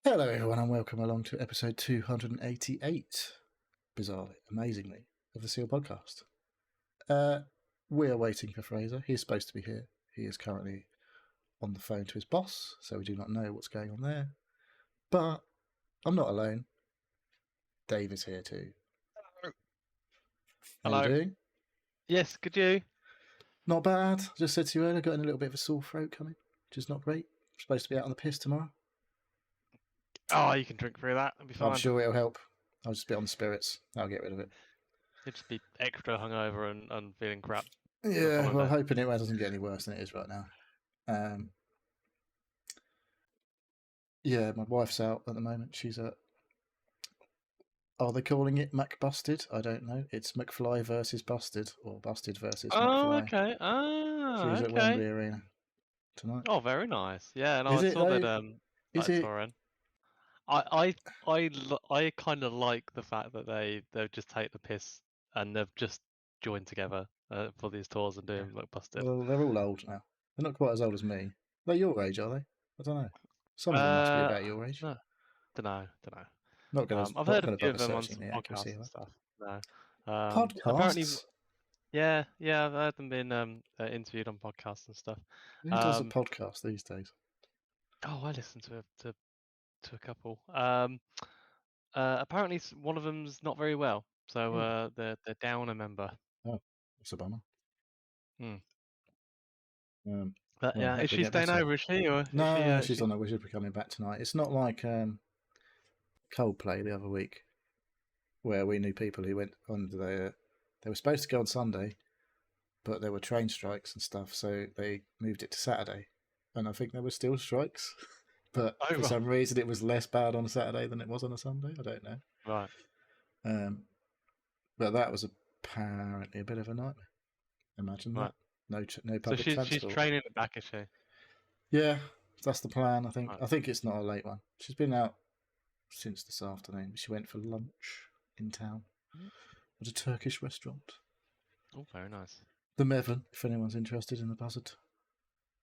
Hello, everyone, and welcome along to episode 288, bizarrely, amazingly, of the Seal Podcast. We are waiting for Fraser. He is supposed to be here. He is currently on the phone to his boss, so we do not know what's going on there. But I'm not alone. Dave is here too. How Hello. you doing? Yes, could you? Not bad. Just said to you earlier, got in a little bit of a sore throat coming, which is not great. I'm supposed to be out on the piss tomorrow. Oh, you can drink through that. It'll be fine. I'm sure it'll help. I'll just be on the spirits. I'll get rid of it. You'll just be extra hungover and feeling crap. Yeah, well, I'm hoping it doesn't get any worse than it is right now. Yeah, my wife's out at the moment. She's at. Are they calling it McBusted? I don't know. It's McFly versus Busted, or Busted versus McFly. Okay. She's at Wembley Arena tonight. Oh, very nice. Yeah, and Is I it saw though? that. Is it? I kind of like the fact that they just take the piss and they've just joined together for these tours and doing McBusted. Well, they're all old now. They're not quite as old as me. They're your age, are they? I don't know. Some of them must be about your age. No, don't know. Not going I've heard a few of them on some podcasts and stuff. No. Podcasts. Apparently. Yeah, I've heard them being interviewed on podcasts and stuff. Who does a podcast these days? Oh, I listen to a couple. Apparently one of them's not very well, so they're down a member. Oh, that's a bummer. But yeah, is she staying over? Is she or? No, she's on her way. She'll be coming back tonight. It's not like Coldplay the other week, where we knew people who went on. They were supposed to go on Sunday, but there were train strikes and stuff, so they moved it to Saturday. And I think there were still strikes, but for some reason it was less bad on a Saturday than it was on a Sunday. I don't know. Right. But that was apparently a bit of a nightmare. Imagine that. No public transport. So she's training it back, is she? Yeah, that's the plan. I think. Right. I think it's not a late one. She's been out since this afternoon. She went for lunch in town at a Turkish restaurant. Oh, very nice. The Mevin, if anyone's interested in the buzzard.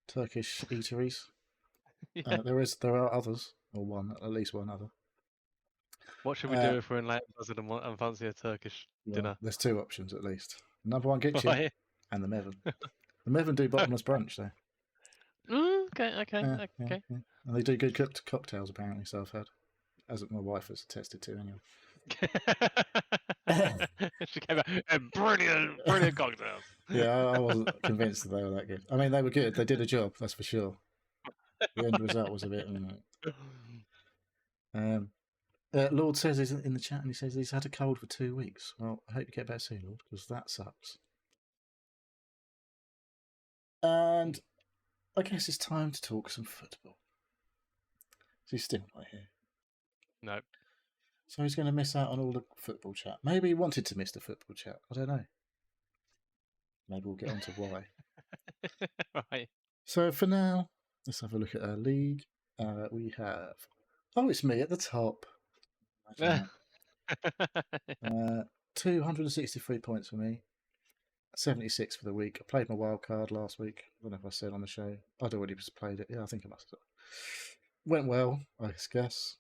Turkish eateries. Yeah. There are others, or at least one other. What should we do if we're in Leighton Buzzard and fancy a Turkish dinner? There's two options at least. Number one kitchen and the Mevin. The Mevin do bottomless brunch though. Okay. Yeah. And they do good cooked cocktails apparently, so I've heard. As my wife has attested to anyway. She came out brilliant cocktails. Yeah, I wasn't convinced that they were that good. I mean, they were good. They did a job, that's for sure. The end result was a bit. Lord says he's in the chat and he says he's had a cold for 2 weeks. Well, I hope you get better soon, Lord, because that sucks. And I guess it's time to talk some football. So he's still not here. No. So he's going to miss out on all the football chat. Maybe he wanted to miss the football chat. I don't know. Maybe we'll get on to why. Right. So for now, let's have a look at our league. We have... Oh, it's me at the top. 263 points for me. 76 for the week. I played my wild card last week. I don't know if I said on the show. I'd already played it. Yeah, I think I must have. Went well, I guess.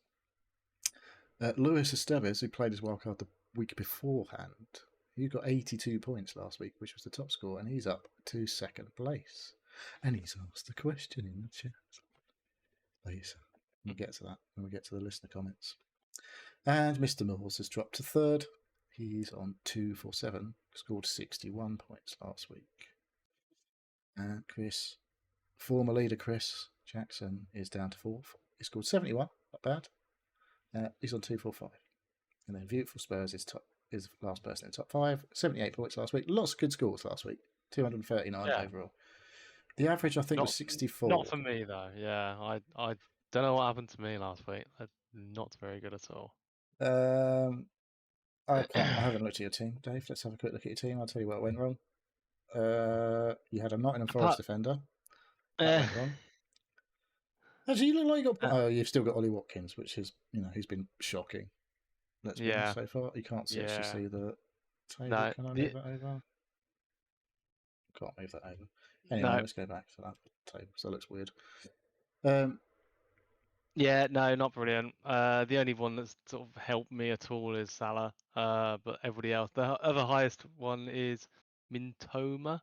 Luis Estevez, who played his wild card the week beforehand, he got 82 points last week, which was the top score, and he's up to second place. And he's asked a question in the chat. Please, we'll get to that when we get to the listener comments. And Mr. Mills has dropped to third. He's on 247, scored 61 points last week. And Chris, former leader Chris Jackson, is down to fourth. He scored 71, not bad. He's on 245. And then Beautiful Spurs is the last person in the top 5. 78 points last week. Lots of good scores last week. 239 overall. The average, I think, was 64. Not for me, though. Yeah, I don't know what happened to me last week. Not very good at all. I haven't looked at your team, Dave. Let's have a quick look at your team. I'll tell you what went wrong. You had a Nottingham Forest defender. That went wrong. Actually, you look like you got. You've still got Ollie Watkins, which is, he's been shocking. Let's be honest so far. You can't actually see the table. No, can I move that over? Can't move that over. Anyway, let's go back to that table. So it looks weird. Yeah, no, not brilliant. The only one that's sort of helped me at all is Salah. But everybody else, the other highest one is Mintoma.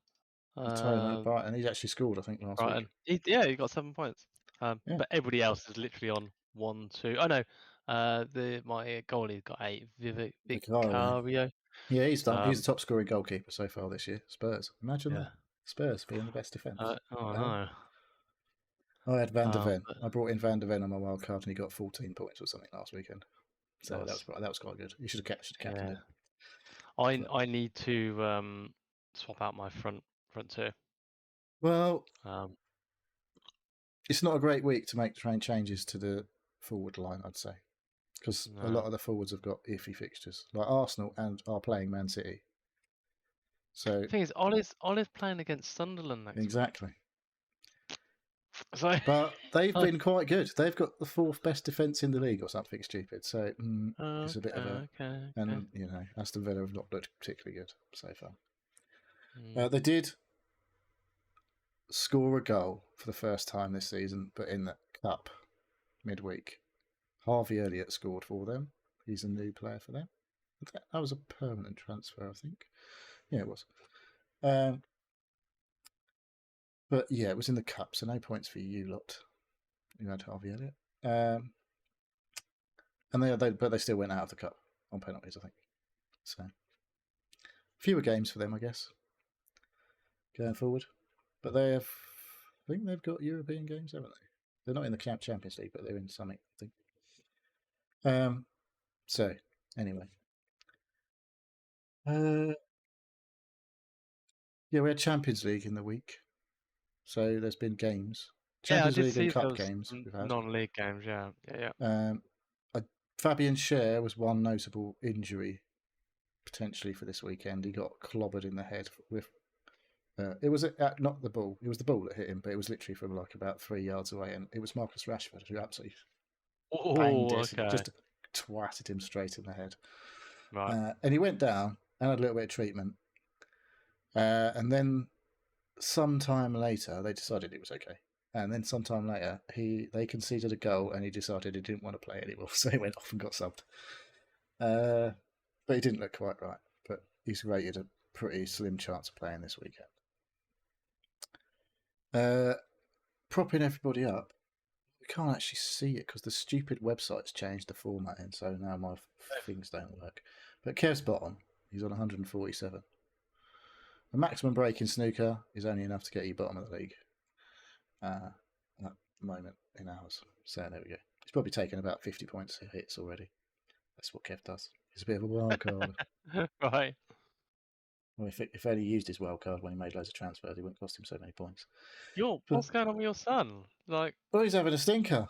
Tony Brighton, he's actually scored, I think, last week. Brighton. He got 7 points. Yeah. But everybody else is literally on 1, 2. Oh no, my goalie got 8. Vicario. Vicario. Yeah, he's done. He's Um, the top scoring goalkeeper so far this year. Spurs. Imagine yeah. that. Spurs being the best defence. Oh Well, no. I had Van der Ven. But, I brought in Van der Ven on my wild card, and he got 14 points or something last weekend. So nice. that was quite good. You should have captained Yeah. him. I need to swap out my front two. Well, Um, it's not a great week to make train changes to the forward line, I'd say, because a lot no. of the forwards have got iffy fixtures, like Arsenal and are playing Man City. So The thing is, Ollie's playing against Sunderland next exactly. week. So, But they've been quite good. They've got the fourth best defence in the league or something stupid. So it's a bit of a. okay. And, Aston Villa have not looked particularly good so far. Mm. They did score a goal for the first time this season, but in the cup midweek. Harvey Elliott scored for them. He's a new player for them. That was a permanent transfer, I think. Yeah, it was. But yeah, it was in the cup, so no points for you lot. You had Harvey Elliott. But they still went out of the cup on penalties, I think. So fewer games for them, I guess, going forward. But I think they've got European games, haven't they? They're not in the Champions League, but they're in something, I think. So anyway, yeah, we had Champions League in the week, so there's been games. Champions I did League see and there cup was games we've had. non-league games. Yeah. Fabian Schär was one notable injury potentially for this weekend. He got clobbered in the head with. It was not the ball. It was the ball that hit him, but it was literally from like about 3 yards away, and it was Marcus Rashford who absolutely banged Oh, it, okay. just twatted him straight in the head. Right. And he went down and had a little bit of treatment. And then sometime later, they decided it was okay. And then sometime later, they conceded a goal, and he decided he didn't want to play anymore, so he went off and got subbed. But he didn't look quite right. But he's rated a pretty slim chance of playing this weekend. Propping everybody up. We can't actually see it because the stupid website's changed the formatting, so now my things don't work. But Kev's bottom, he's on 147. The maximum break in snooker is only enough to get you bottom of the league at the moment in ours. So there we go. He's probably taken about 50 points hits already. That's what Kev does. He's a bit of a wild card. Right. Well, if only he used his wild card when he made loads of transfers, it wouldn't cost him so many points. What's going on with your son? Like, well, he's having a stinker.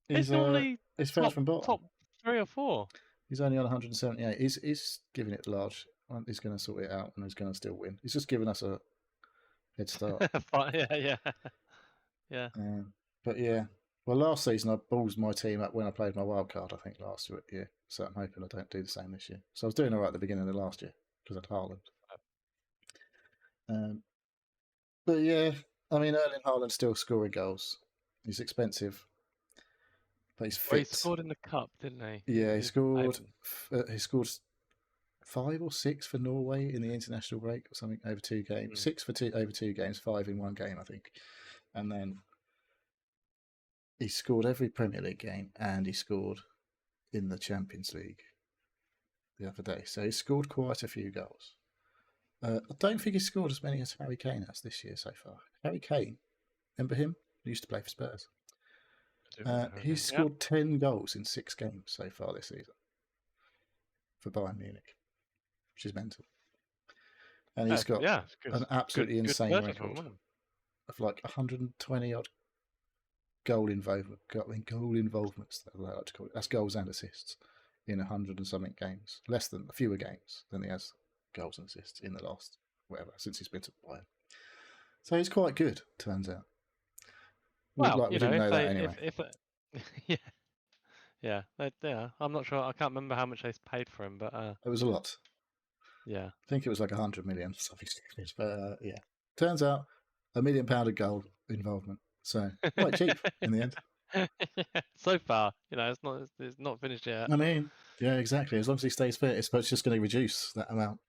it's normally he's first from bottom. top 3 or 4. He's only on 178. He's giving it large. He's going to sort it out, and he's going to still win. He's just giving us a head start. Yeah. But yeah, well, last season I ballsed my team up when I played my wild card, I think, last year. So I'm hoping I don't do the same this year. So I was doing all right at the beginning of last year because I had Haaland. But yeah, I mean, Erling Haaland's still scoring goals. He's expensive, but he's fit. Well, he scored in the cup, didn't he? Yeah, he scored 5 or 6 for Norway in the international break or something over 2 games. 6 for over 2 games, 5 in 1 game, I think. And then he scored every Premier League game, and he scored in the Champions League the other day. So he scored quite a few goals. I don't think he scored as many as Harry Kane has this year so far. Harry Kane, remember him? He used to play for Spurs. He's scored 10 goals in 6 games so far this season for Bayern Munich, which is mental. And he's got an absolutely insane record of like 120 odd goal involvements. That I like to call it. That's goals and assists in 100 and something games. Fewer games than he has goals and assists in the last since he's been to Bayern. So he's quite good, turns out. Well, we didn't know that anyway. Yeah. I'm not sure. I can't remember how much they paid for him, but it was a lot. Yeah, I think it was like 100 million, something stupid. But yeah, turns out £1 million a goal involvement. So quite cheap in the end. So far, it's not finished yet. I mean, yeah, exactly. As long as he stays fit, it's just going to reduce that amount.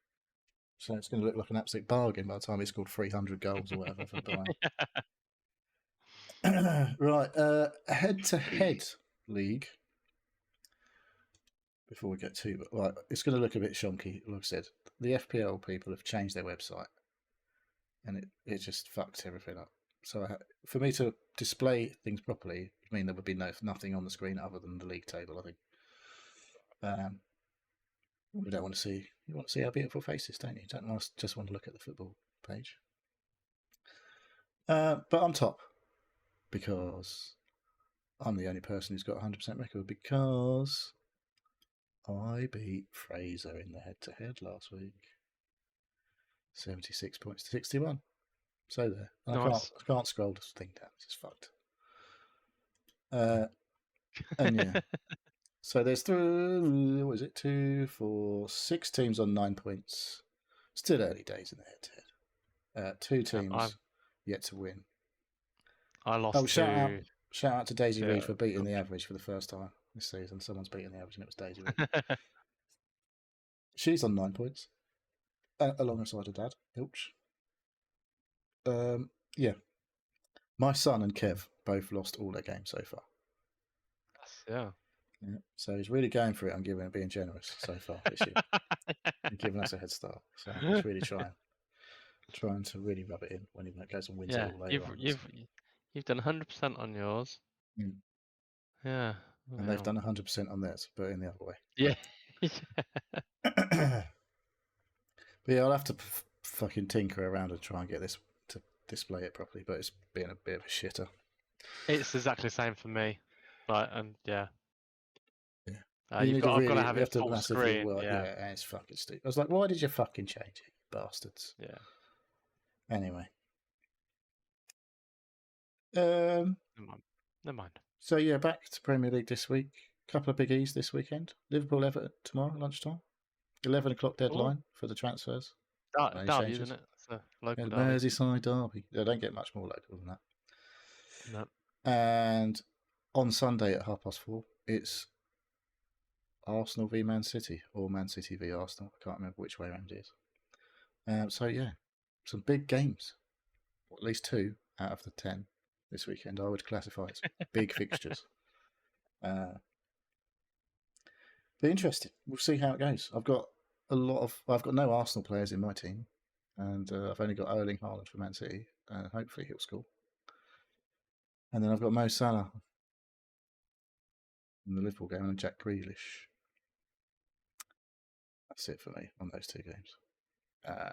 So it's going to look like an absolute bargain by the time he scored 300 goals or whatever for Bayern. Right, head-to-head league. Before we get to, right, it's going to look a bit shonky. Like I said, the FPL people have changed their website, and it just fucked everything up. So for me to display things properly, I mean there would be nothing on the screen other than the league table. I think. We don't want to see. You want to see our beautiful faces, don't you? You don't just want to look at the football page. But I'm top because I'm the only person who's got a 100% record because I beat Fraser in the head-to-head last week. 76 points to 61. So there. And Nice. I can't scroll this thing down. It's just fucked. And yeah. So there's 2, 4, 6 teams on 9 points. Still early days in the head-to-head. 2 teams yet to win. I lost shout out to Daisy Reed for beating oops. the average for the first time this season. Someone's beaten the average, and it was Daisy Reed. She's on 9 points, alongside her dad, Ilch. Yeah. My son and Kev both lost all their games so far. Yeah. So he's really going for it on being generous so far this year. And giving us a head start. So he's really trying to really rub it in when he goes and wins it all later on. You've done 100% on yours. Mm. Yeah. And they've done 100% on theirs, but in the other way. Yeah. But yeah, I'll have to fucking tinker around and try and get this to display it properly, but it's been a bit of a shitter. It's exactly the same for me. Right, and yeah. Yeah. I've got to have it full screen. Yeah, it's fucking stupid. I was like, why did you fucking change it, you bastards? Yeah. Anyway. Never mind. So yeah, back to Premier League this week. Couple of biggies this weekend. Liverpool Everton tomorrow lunchtime. 11 o'clock deadline for the transfers. Derby, isn't it? It's a local derby. Merseyside derby. They don't get much more local than that. No. And on Sunday at 4:30, it's Arsenal v Man City or Man City v Arsenal. I can't remember which way around it is. So yeah, some big games. Or at least 2 out of the 10 this weekend I would classify as big fixtures. Be interesting. We'll see how it goes. I've got no Arsenal players in my team, and I've only got Erling Haaland for Man City. Hopefully he'll score. And then I've got Mo Salah in the Liverpool game and Jack Grealish. That's it for me on those 2 games. And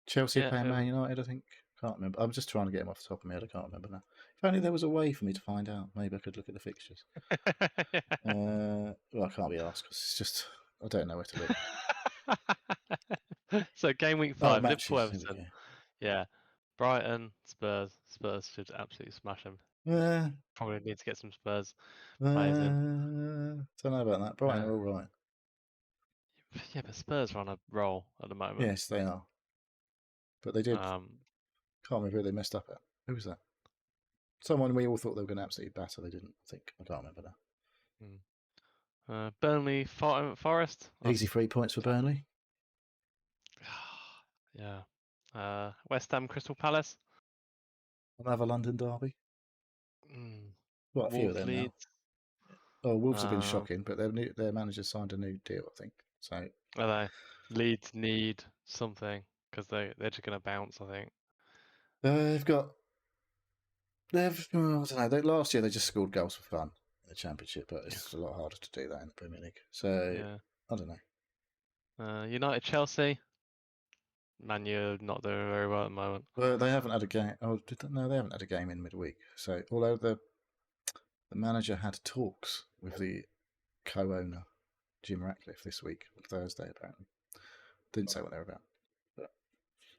Chelsea playing Man United, I think. Can't remember. I'm just trying to get them off the top of my head. I can't remember now. If only there was a way for me to find out. Maybe I could look at the fixtures. Well, I can't be asked because it's just I don't know where to look. So game week 5, Liverpool Everton. Yeah, Brighton, Spurs. Spurs should absolutely smash them. Probably need to get some Spurs players in. Don't know about that. Brighton are all right. Yeah, but Spurs are on a roll at the moment. Yes, they are. But they did. Can't remember who they messed up at. Who was that? Someone we all thought they were going to absolutely batter. They didn't. I think I can't remember now. Burnley, Forest. Easy 3 points for Burnley. Yeah. West Ham, Crystal Palace. Another London derby. Got a few of them now. Oh, Wolves have been shocking, but their manager signed a new deal, I think. So are they? Leeds need something because they're just going to bounce, I think. I don't know. Last year they just scored goals for fun in the Championship, but it's a lot harder to do that in the Premier League. So I don't know. United, Chelsea. Man U not doing very well at the moment. Well, they haven't had a game. No, they haven't had a game in midweek. So although the manager had talks with the co-owner Jim Ratcliffe this week on Thursday, apparently didn't say what they were about.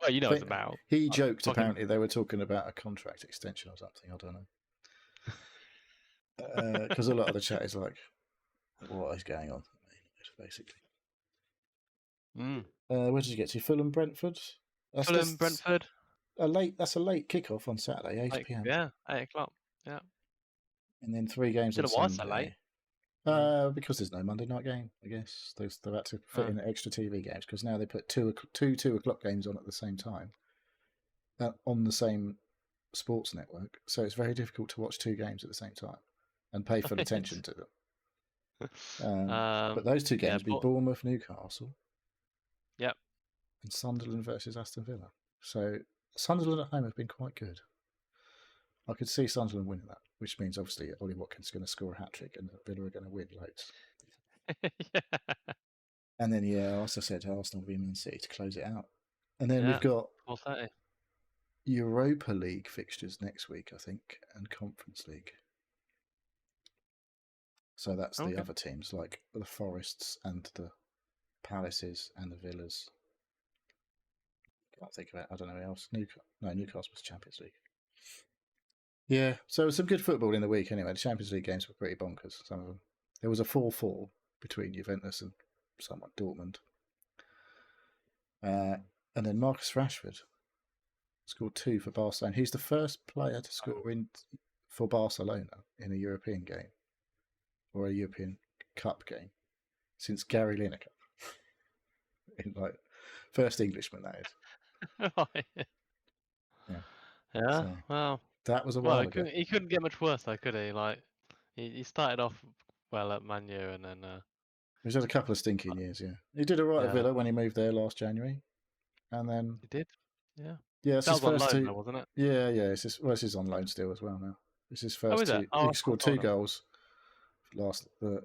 Well, you know what it's about. He joked apparently they were talking about a contract extension or something. I don't know. Because a lot of the chat is like, what is going on? Basically. Where did you get to? Fulham, Brentford? Brentford. That's a late kickoff on Saturday, 8 p.m. Yeah, 8 o'clock. Yeah. And then 3 games on why so late? Sunday. Because there's no Monday night game, I guess. They've had to fit in extra TV games because now they put two 2:00 games on at the same time on the same sports network. So it's very difficult to watch 2 games at the same time and pay full attention to them. But those 2 games would be Bournemouth, Newcastle. Yep. And Sunderland versus Aston Villa. So Sunderland at home have been quite good. I could see Sunderland winning that, which means obviously Ollie Watkins is going to score a hat-trick and Villa are going to win loads. Yeah. And then, as I said, Arsenal v Man City to close it out. And then we've got 4:30. Europa League fixtures next week, I think, and Conference League. So that's the other teams, like the Forests and the Palaces and the Villas. Can't think of it. I don't know who else. Newcastle was Champions League. Yeah, so some good football in the week anyway. The Champions League games were pretty bonkers, some of them. There was a 4-4 between Juventus and someone, Dortmund. And then Marcus Rashford scored 2 for Barcelona. He's the first player to score for Barcelona in a European game or a European Cup game since Gary Lineker. First Englishman, that is. Yeah. So, well, that was a while ago. He couldn't get much worse, though, could he? Like, he started off well at Man U, and then he's had a couple of stinking years. Yeah, he did alright at Villa when he moved there last January, and then he did. Yeah. Yeah, that was on loan, though, wasn't it? Yeah. This is on loan still as well now. This is his first 2. He scored 2 goals last night.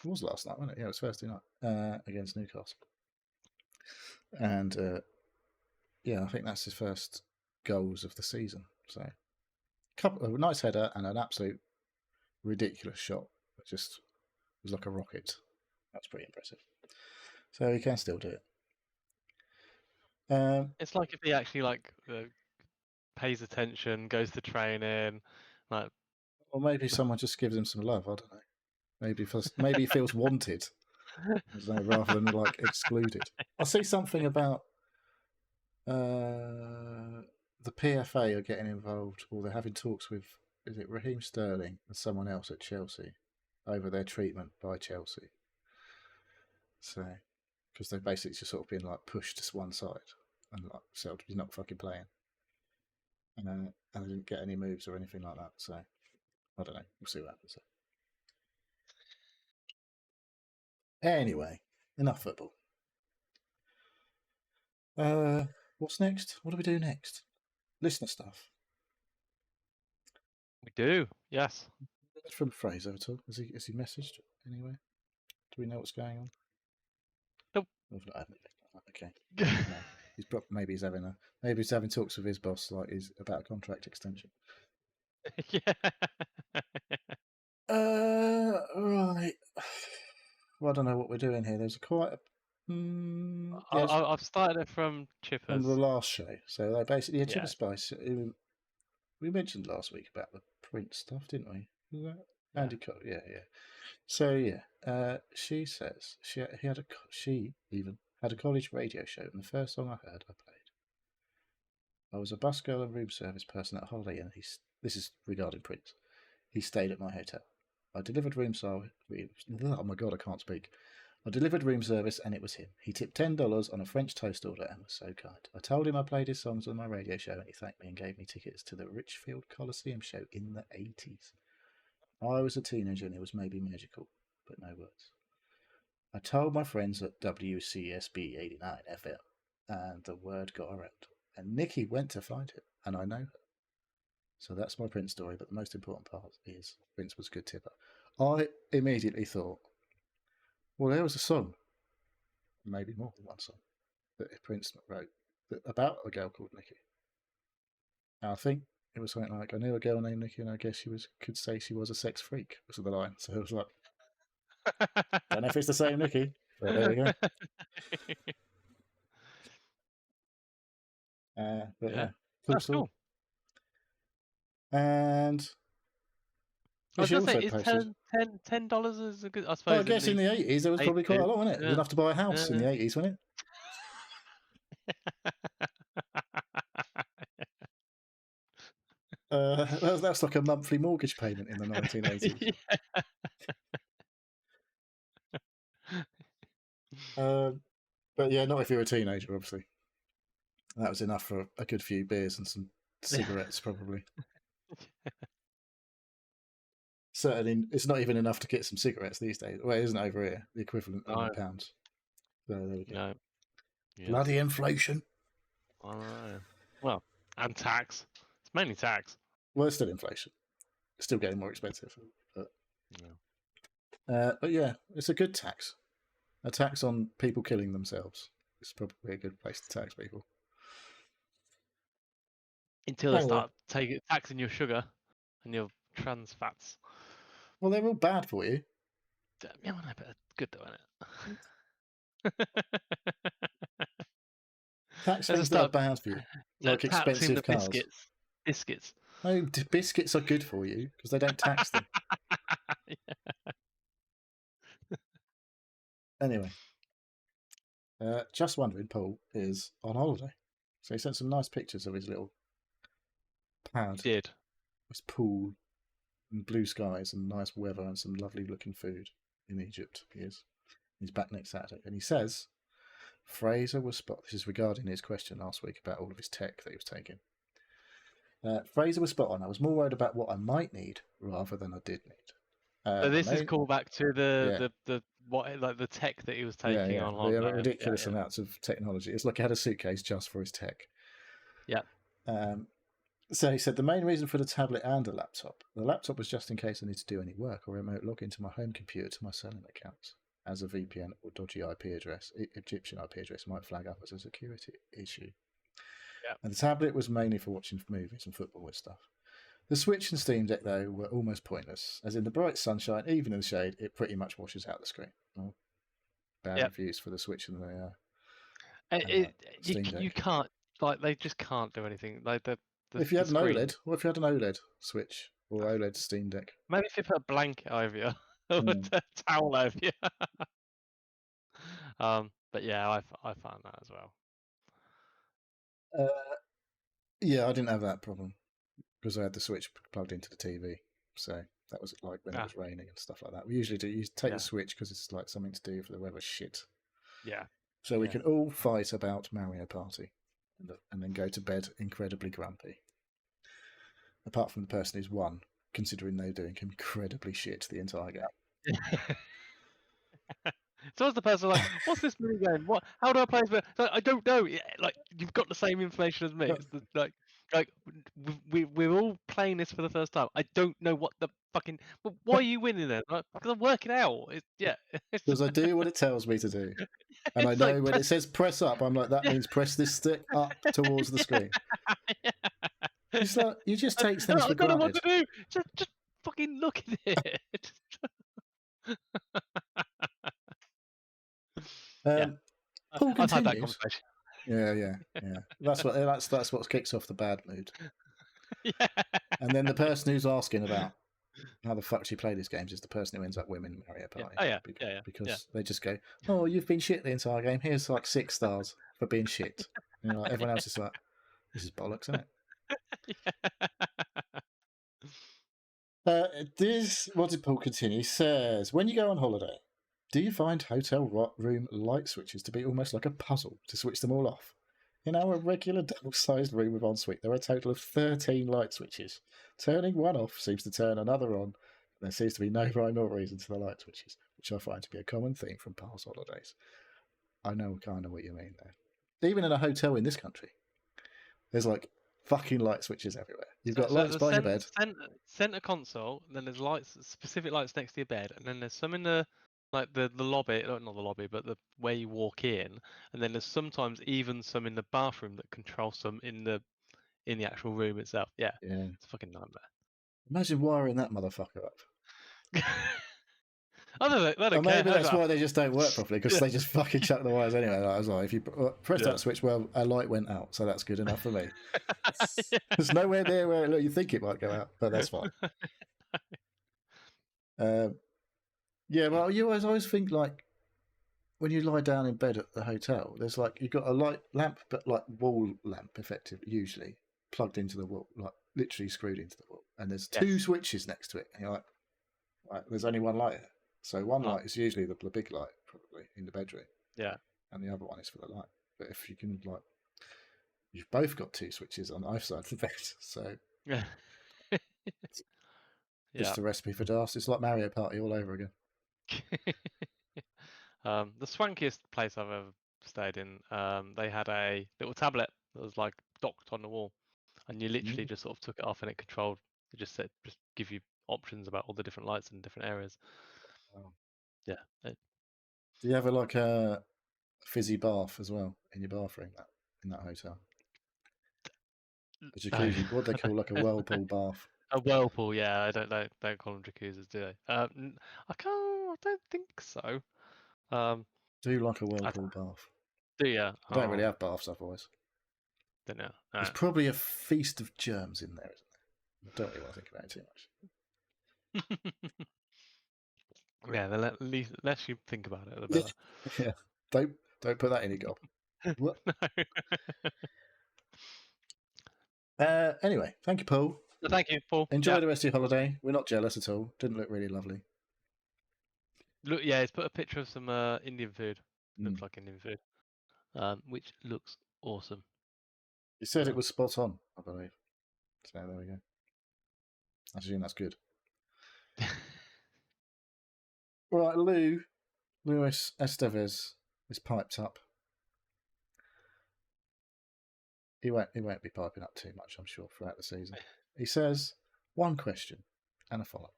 It was last night, wasn't it? Yeah, it was Thursday night against Newcastle. And I think that's his first goals of the season. So, a nice header and an absolute ridiculous shot. It just was like a rocket. That's pretty impressive. So he can still do it. It's like if he actually pays attention, goes to training, or maybe someone just gives him some love. I don't know. Maybe he feels wanted, rather than excluded. I see something about the PFA are getting involved, or they're having talks with, is it Raheem Sterling and someone else at Chelsea over their treatment by Chelsea. So, because they've basically just sort of been pushed to one side and said, you're not fucking playing. And they didn't get any moves or anything like that. So, I don't know. We'll see what happens. Anyway, enough football. What's next? What do we do next? Listener stuff. We do, yes. From Fraser at all? Has he messaged anyway? Do we know what's going on? Nope. Okay. No. Maybe he's having talks with his boss, about a contract extension. Yeah. Right. Well, I don't know what we're doing here. There's quite a. I've started it from Chippers. From the last show. So they basically, Chipper Spice. We mentioned last week about the print stuff, didn't we? Was that Andy Cole? Yeah. So she says she even had a college radio show, and the first song I heard, I played. I was a busgirl and room service person at a holiday Inn. This is regarding Prince. He stayed at my hotel. I delivered room service. Oh my god, I can't speak. I delivered room service, and it was him. He tipped $10 on a French toast order and was so kind. I told him I played his songs on my radio show, and he thanked me and gave me tickets to the Richfield Coliseum show in the 80s. I was a teenager, and it was maybe magical, but no words. I told my friends at WCSB 89 FM, and the word got around. And Nikki went to find him, and I know her. So that's my Prince story, but the most important part is Prince was a good tipper. I immediately thought, well, there was a song, maybe more than one song, that Prince wrote about a girl called Nikki. And I think it was something like, I knew a girl named Nikki, and I guess could say she was a sex freak, was the line. So it was like, don't know if it's the same Nikki, but there we go. That's cool. And I was going to say, is $10 is a good, I suppose. Well, I guess in the 80s there was probably quite a lot, wasn't it? Yeah. Enough to buy a house in the 80s, wasn't it? That's like a monthly mortgage payment in the 1980s. But yeah, not if you're a teenager, obviously. That was enough for a good few beers and some cigarettes, probably. Certainly, it's not even enough to get some cigarettes these days. Well, it isn't over here. The equivalent in pounds. So there we go. No. Yes. Bloody inflation. I know. Well, and tax. It's mainly tax. Well, it's still inflation. It's still getting more expensive. But yeah, it's a good tax. A tax on people killing themselves. It's probably a good place to tax people. Until they start taxing your sugar and your trans fats. Well, they're all bad for you. Yeah, I know, but good though, isn't it? Tax things that are bad for you, like expensive cars. Biscuits. No, biscuits are good for you because they don't tax them. Anyway, just wondering, Paul is on holiday, so he sent some nice pictures of his little pad. He did. His pool and blue skies and nice weather and some lovely looking food in Egypt. He's back next Saturday, and he says Fraser was spot. This is regarding his question last week about all of his tech that he was taking. Fraser was spot on. I was more worried about what I might need rather than I did need. So this is call back to the tech that he was taking on holiday. The ridiculous amounts of technology. It's like he had a suitcase just for his tech. Yeah. So he said the main reason for the tablet and the laptop was just in case I need to do any work or remote log into my home computer to my selling accounts, as a VPN or dodgy IP address, Egyptian IP address, might flag up as a security issue. Yeah. And the tablet was mainly for watching movies and football and stuff. The Switch and Steam Deck, though, were almost pointless, as in the bright sunshine, even in the shade, it pretty much washes out the screen. Well, bad reviews for the Switch and the Steam Deck. You can't, they just can't do anything. If you had an OLED, what if you had an OLED Switch or OLED Steam Deck? Maybe if you put a blanket over you, or a towel over you. But yeah, I found that as well. Yeah, I didn't have that problem because I had the Switch plugged into the TV, so that was like when it was raining and stuff like that. We usually do. You take the Switch because it's like something to do for the weather shit. Yeah. So we can all fight about Mario Party, and then go to bed incredibly grumpy. Apart from the person who's won, considering they're doing incredibly shit the entire game. So as the person like, what's this mini game? How do I play this? Like, I don't know. Like, you've got the same information as me. It's we're all playing this for the first time. I don't know what the fucking. Why are you winning then? Because I'm working out. Because I do what it tells me to do, and I know when it says press up, I'm like, that means press this stick up towards the screen. It's like you just take things for granted. I don't know what to do. Just fucking look at it. Paul continues. I've had that conversation. Yeah. That's what kicks off the bad mood. Yeah. And then the person who's asking about how the fuck she play these games is the person who ends up winning Mario Party. Oh yeah. Because they just go, oh, you've been shit the entire game. Here's like 6 stars for being shit. And like, everyone else is like, this is bollocks, isn't it? What did Paul continue? He says, when you go on holiday, do you find hotel room light switches to be almost like a puzzle to switch them all off? In our regular double-sized room with ensuite, there are a total of 13 light switches. Turning one off seems to turn another on. There seems to be no rhyme or reason to the light switches, which I find to be a common theme from past holidays. I know kind of what you mean there. Even in a hotel in this country, there's like fucking light switches everywhere. You've got lights by your bed. Center console, and then there's specific lights next to your bed, and then there's some in the lobby, not the lobby, but where you walk in, and then there's sometimes even some in the bathroom that control some in the actual room itself. Yeah. It's a fucking nightmare. Imagine wiring that motherfucker up. I don't care. Maybe that's why they just don't work properly, because they just fucking chuck the wires anyway. Like, I was like, if you press that switch, well, a light went out, so that's good enough for me. There's nowhere near where you think it might go out, but that's fine. Yeah, well, you always think like when you lie down in bed at the hotel, you've got a light lamp, but like wall lamp, effective, usually plugged into the wall, like literally screwed into the wall, and there's two Yes. switches next to it. And you're like, right, there's only one light here. So one Oh, light is usually the big light, probably in the bedroom, yeah. and the other one is for the light. But if you can like, you've both got two switches on either side of the bed, so Yeah. just Yeah. a recipe for disaster. It's like Mario Party all over again. The swankiest place I've ever stayed in, they had a little tablet that was like docked on the wall, and you literally just sort of took it off and it controlled. It just said, just give you options about all the different lights in different areas. Wow. Yeah. Do you have like a fizzy bath as well in your bathroom in that hotel? A No. jacuzzi, what they call like a whirlpool bath. A whirlpool, yeah. I don't call them jacuzzis, do they? I don't think so. Do like a I whirlpool bath. do, yeah. I don't really have baths otherwise. Don't know. There's probably a feast of germs in there, isn't there? I don't really want to think about it too much. Yeah, the less you think about it, the better. Yeah, don't put that in your gob. What? Anyway, thank you, Paul. No. Thank you, Paul. Enjoy Yeah. the rest of your holiday. We're not jealous at all. Didn't look really lovely. Look, yeah, he's put a picture of some Indian food. Looks Mm. like Indian food, which looks awesome. You said it was spot on, I believe. So there we go. I assume that's good. All right, Luis Estevez is piped up. He won't be piping up too much, I'm sure, throughout the season. He says, one question and a follow-up.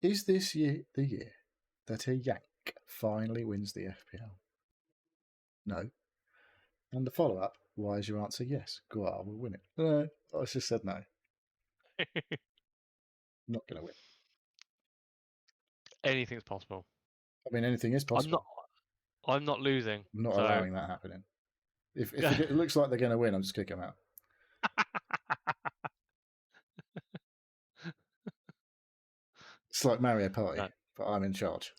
Is this year the year that a Yank finally wins the FPL? No. And the follow-up, why is your answer yes? Guar will win it. No, I just said no. Not going to win. Anything's possible. I mean, anything is possible. I'm not losing. I'm not so... allowing that happening. If it looks like they're going to win, I'm just kicking them out. It's like Mario Party, but I'm in charge.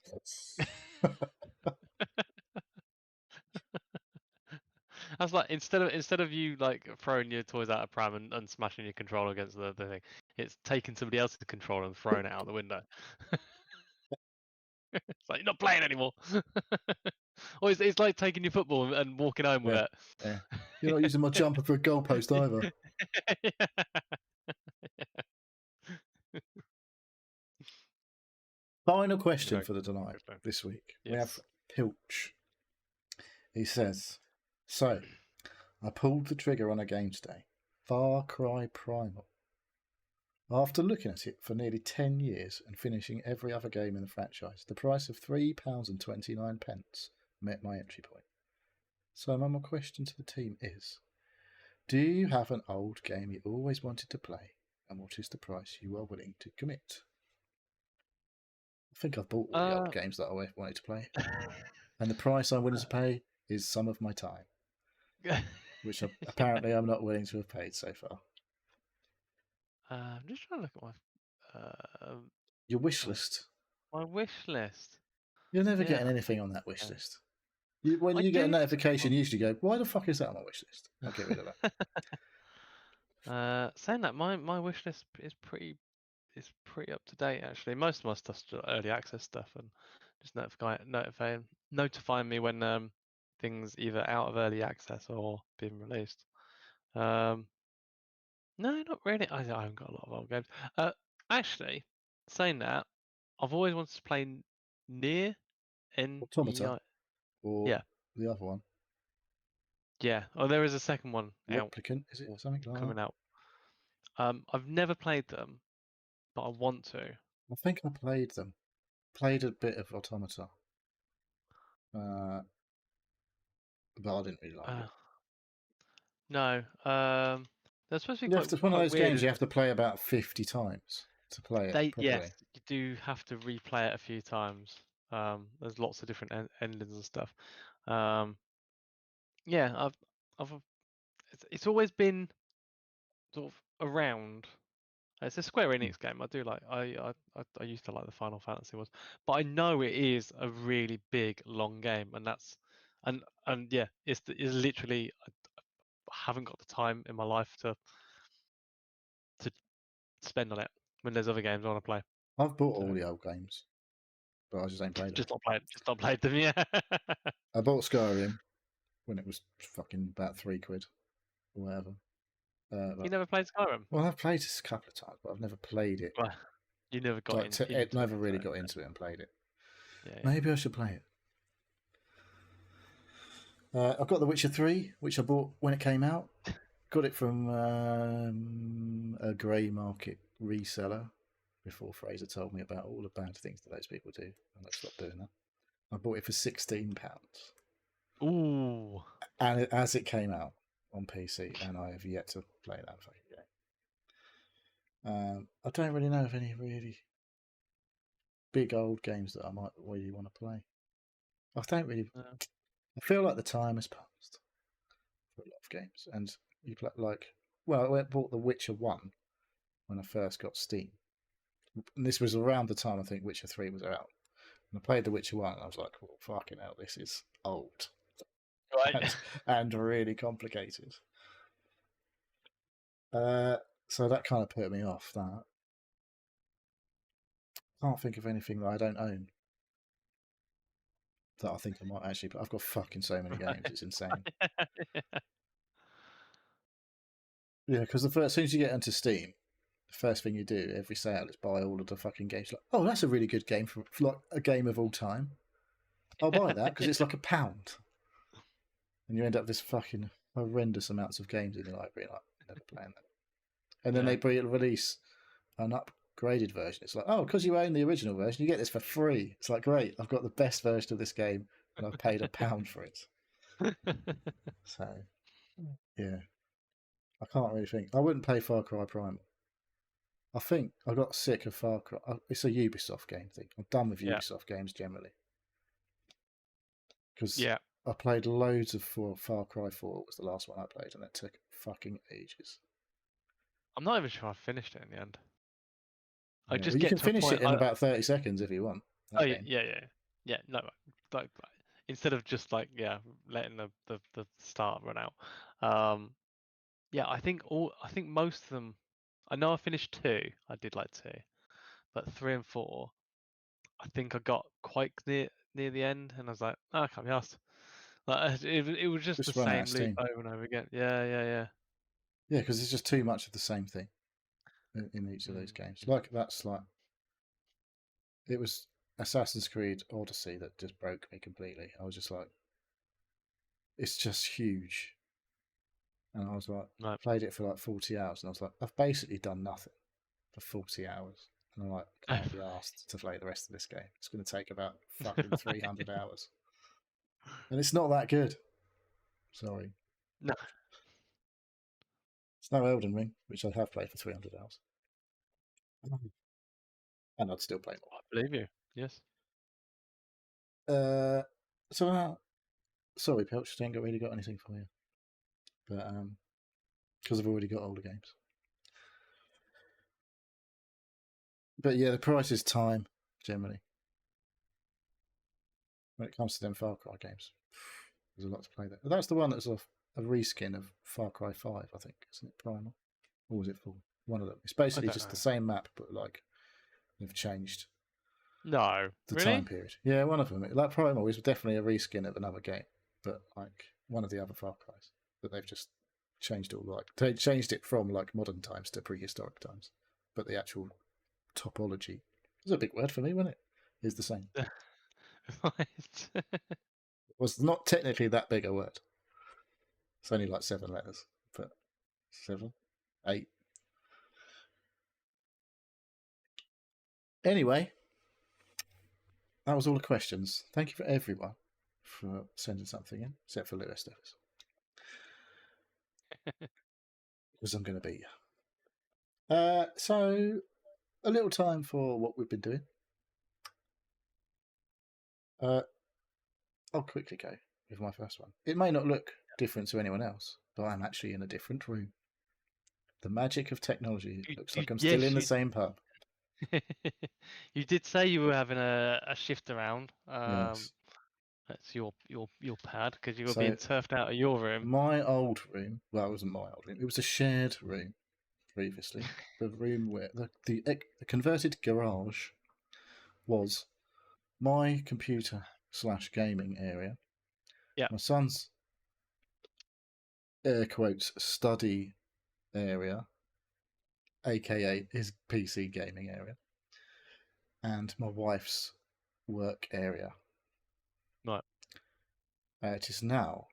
That's like instead of you like throwing your toys out of pram and smashing your controller against the thing, it's taking somebody else's controller and throwing it out the window. It's like you're not playing anymore. Or it's like taking your football and walking home with it. Yeah. You're not using my jumper for a goalpost either. Final question for the tonight this week. Yes. We have Pilch. He says, so, I pulled the trigger on a game today. Far Cry Primal. After looking at it for nearly 10 years and finishing every other game in the franchise, the price of £3.29 met my entry point. So my question to the team is, do you have an old game you always wanted to play, and what is the price you are willing to commit? I think I've bought all the old games that I wanted to play, and the price I'm willing to pay is some of my time, which apparently I'm not willing to have paid so far. I'm just trying to look at my your wish list. My wish list. You're never getting anything on that wish list. When you get a notification, you usually go, "Why the fuck is that on my wish list?" I'll get rid of that. Saying that, my wish list is pretty up to date actually. Most of my stuff's just early access stuff, and just notifying me when things either out of early access or being released. No, not really. I haven't got a lot of old games. Actually, saying that, I've always wanted to play Nier Automata, or the other one. Yeah. Oh, there is a second one Replicant, is it something like coming that? out? I've never played them, but I want to. I think I played them. Played a bit of Automata. But I didn't really like it. No. They're supposed to be It's one of those games you have to play about 50 times to play it properly. Yes, you do have to replay it a few times. There's lots of different endings and stuff. Yeah, it's always been sort of around. It's a Square Enix game. I do like. I used to like the Final Fantasy ones, but I know it is a really big, long game, and that's and yeah, it's literally I haven't got the time in my life to spend on it when there's other games I want to play. I've bought all So the old games, but I just ain't played them. just not played them. Yeah. I bought Skyrim when it was fucking about £3 or whatever. You never played Skyrim? Well, I've played it a couple of times, but I've never played it. Well, you never got Like, into it never really so, got into it and played it. Yeah. Maybe I should play it. I've got The Witcher 3, which I bought when it came out. Got it from a grey market reseller before Fraser told me about all the bad things that those people do, and I stopped doing that. I bought it for £16. Ooh. And as it came out on PC, and I have yet to play that fucking game. I don't really know of any really big old games that I might really want to play. I don't really. I feel like the time has passed for a lot of games, and you play I bought The Witcher 1 when I first got Steam, and this was around the time I think Witcher 3 was out. And I played The Witcher 1, and I was like, well, fucking hell, this is old. Right. and really complicated. So that kind of put me off. That can't think of anything that I don't own that I think I might actually. But I've got fucking so many games, it's insane. Yeah, because as soon as you get into Steam, the first thing you do every sale is buy all of the fucking games. Like, oh, that's a really good game for like a game of all time. I'll buy that because it's like £1. And you end up with this fucking horrendous amounts of games in your library, like never playing them. And then they release an upgraded version. It's like, oh, because you own the original version, you get this for free. It's like, great, I've got the best version of this game, and I've paid £1 for it. So, yeah, I can't really think. I wouldn't pay Far Cry Primal. I think I got sick of Far Cry. It's a Ubisoft game thing. I'm done with Ubisoft games generally. Because I played loads of Far Cry 4 was the last one I played, and that took fucking ages. I'm not even sure I finished it in the end. I just you can finish it in about 30 seconds if you want. Oh yeah. No, like instead of just like letting the start run out. I think most of them. I know I finished 2. I did like 2, but 3 and 4, I think I got quite near the end, and I was like, oh, I can't be asked. Like it was just the same loop over and over again. Yeah. Yeah, because it's just too much of the same thing in each of those games. Like it was Assassin's Creed Odyssey that just broke me completely. I was just like, it's just huge. And I was like, played it for like 40 hours, and I was like, I've basically done nothing for 40 hours. And I'm like, can't be asked to play the rest of this game. It's going to take about fucking 300 hours. And it's not that good. Sorry. No. It's no Elden Ring, which I have played for 300 hours. And I'd still play more. I believe you. Yes. Sorry, Pilch, I ain't really got anything for you. But because I've already got older games. But yeah, the price is time, generally. When it comes to them Far Cry games, there's a lot to play there. That's the one that's a reskin of Far Cry 5, I think, isn't it? Primal? Or was it 4? One of them. It's basically just the same map, but like they've changed the time period. Yeah, one of them. Like Primal is definitely a reskin of another game, but like one of the other Far Cries. But they've just changed they changed it from like modern times to prehistoric times. But the actual topology is a big word for me, wasn't it? Is the same. It was not technically that big a word. It's only like 7 letters, but 7, 8. Anyway, that was all the questions. Thank you for everyone for sending something in, except for Lewis Davis. Because I'm going to beat you. So, a little time for what we've been doing. I'll quickly go with my first one. It may not look different to anyone else, but I'm actually in a different room. The magic of technology. It looks like I'm still in the same pub. You did say you were having a shift around. Yes. That's your pad because you were being turfed out of your room. My old room. Well, it wasn't my old room. It was a shared room previously. The room where the converted garage was my computer/gaming area. Yeah. My son's air quotes study area, aka his PC gaming area, and my wife's work area. Right. It is now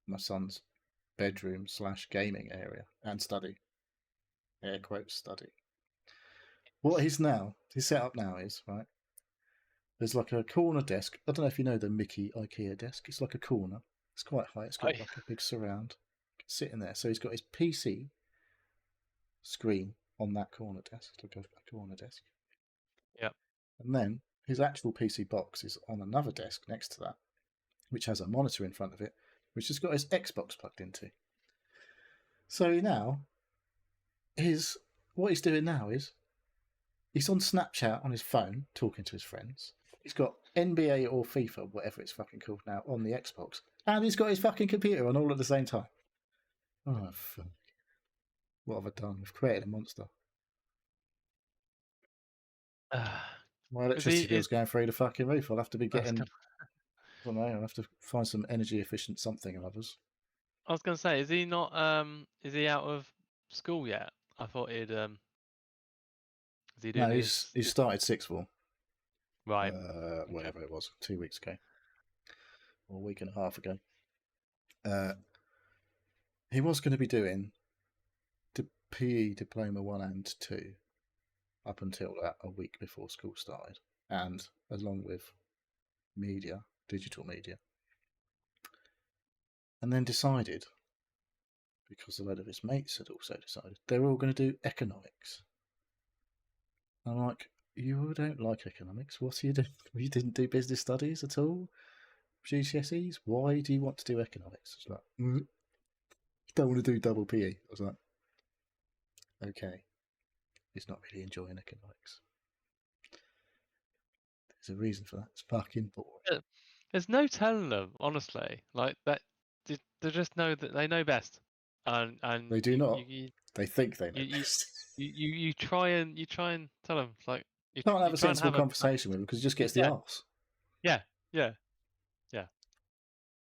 my son's bedroom/gaming area and study. Air quotes study. What his setup now is, right? There's like a corner desk. I don't know if you know the Mickey IKEA desk. It's like a corner. It's quite high. It's got like a big surround. You can sit in there. So he's got his PC screen on that corner desk, like a corner desk. Yeah. And then his actual PC box is on another desk next to that, which has a monitor in front of it, which has got his Xbox plugged into. So now, what he's doing now is he's on Snapchat on his phone talking to his friends. He's got NBA or FIFA, whatever it's fucking called now, on the Xbox. And he's got his fucking computer on all at the same time. Oh, fuck. What have I done? We've created a monster. My electricity bill's going through the fucking roof. I'll have to be getting... I don't know, I'll have to find some energy efficient something or others. I was going to say, is he not, is he out of school yet? I thought he'd, is he doing he's started sixth form. Right. Whatever it was, 2 weeks ago. Or a week and a half ago. He was going to be doing PE Diploma 1 and 2 up until that, a week before school started. And along with media, digital media. And then decided, because a load of his mates had also decided, they were all going to do economics. And I'm like, you don't like economics? What are you doing? You didn't do business studies at all? GCSEs? Why do you want to do economics? It's like, don't want to do double PE. I was like, okay, he's not really enjoying economics. There's a reason for that. It's fucking boring. There's no telling them, honestly. Like that, they just know that they know best, and they do not. They think they know best. You try and tell them, like you can't have a sensible conversation with him because he just gets the arse. Yeah.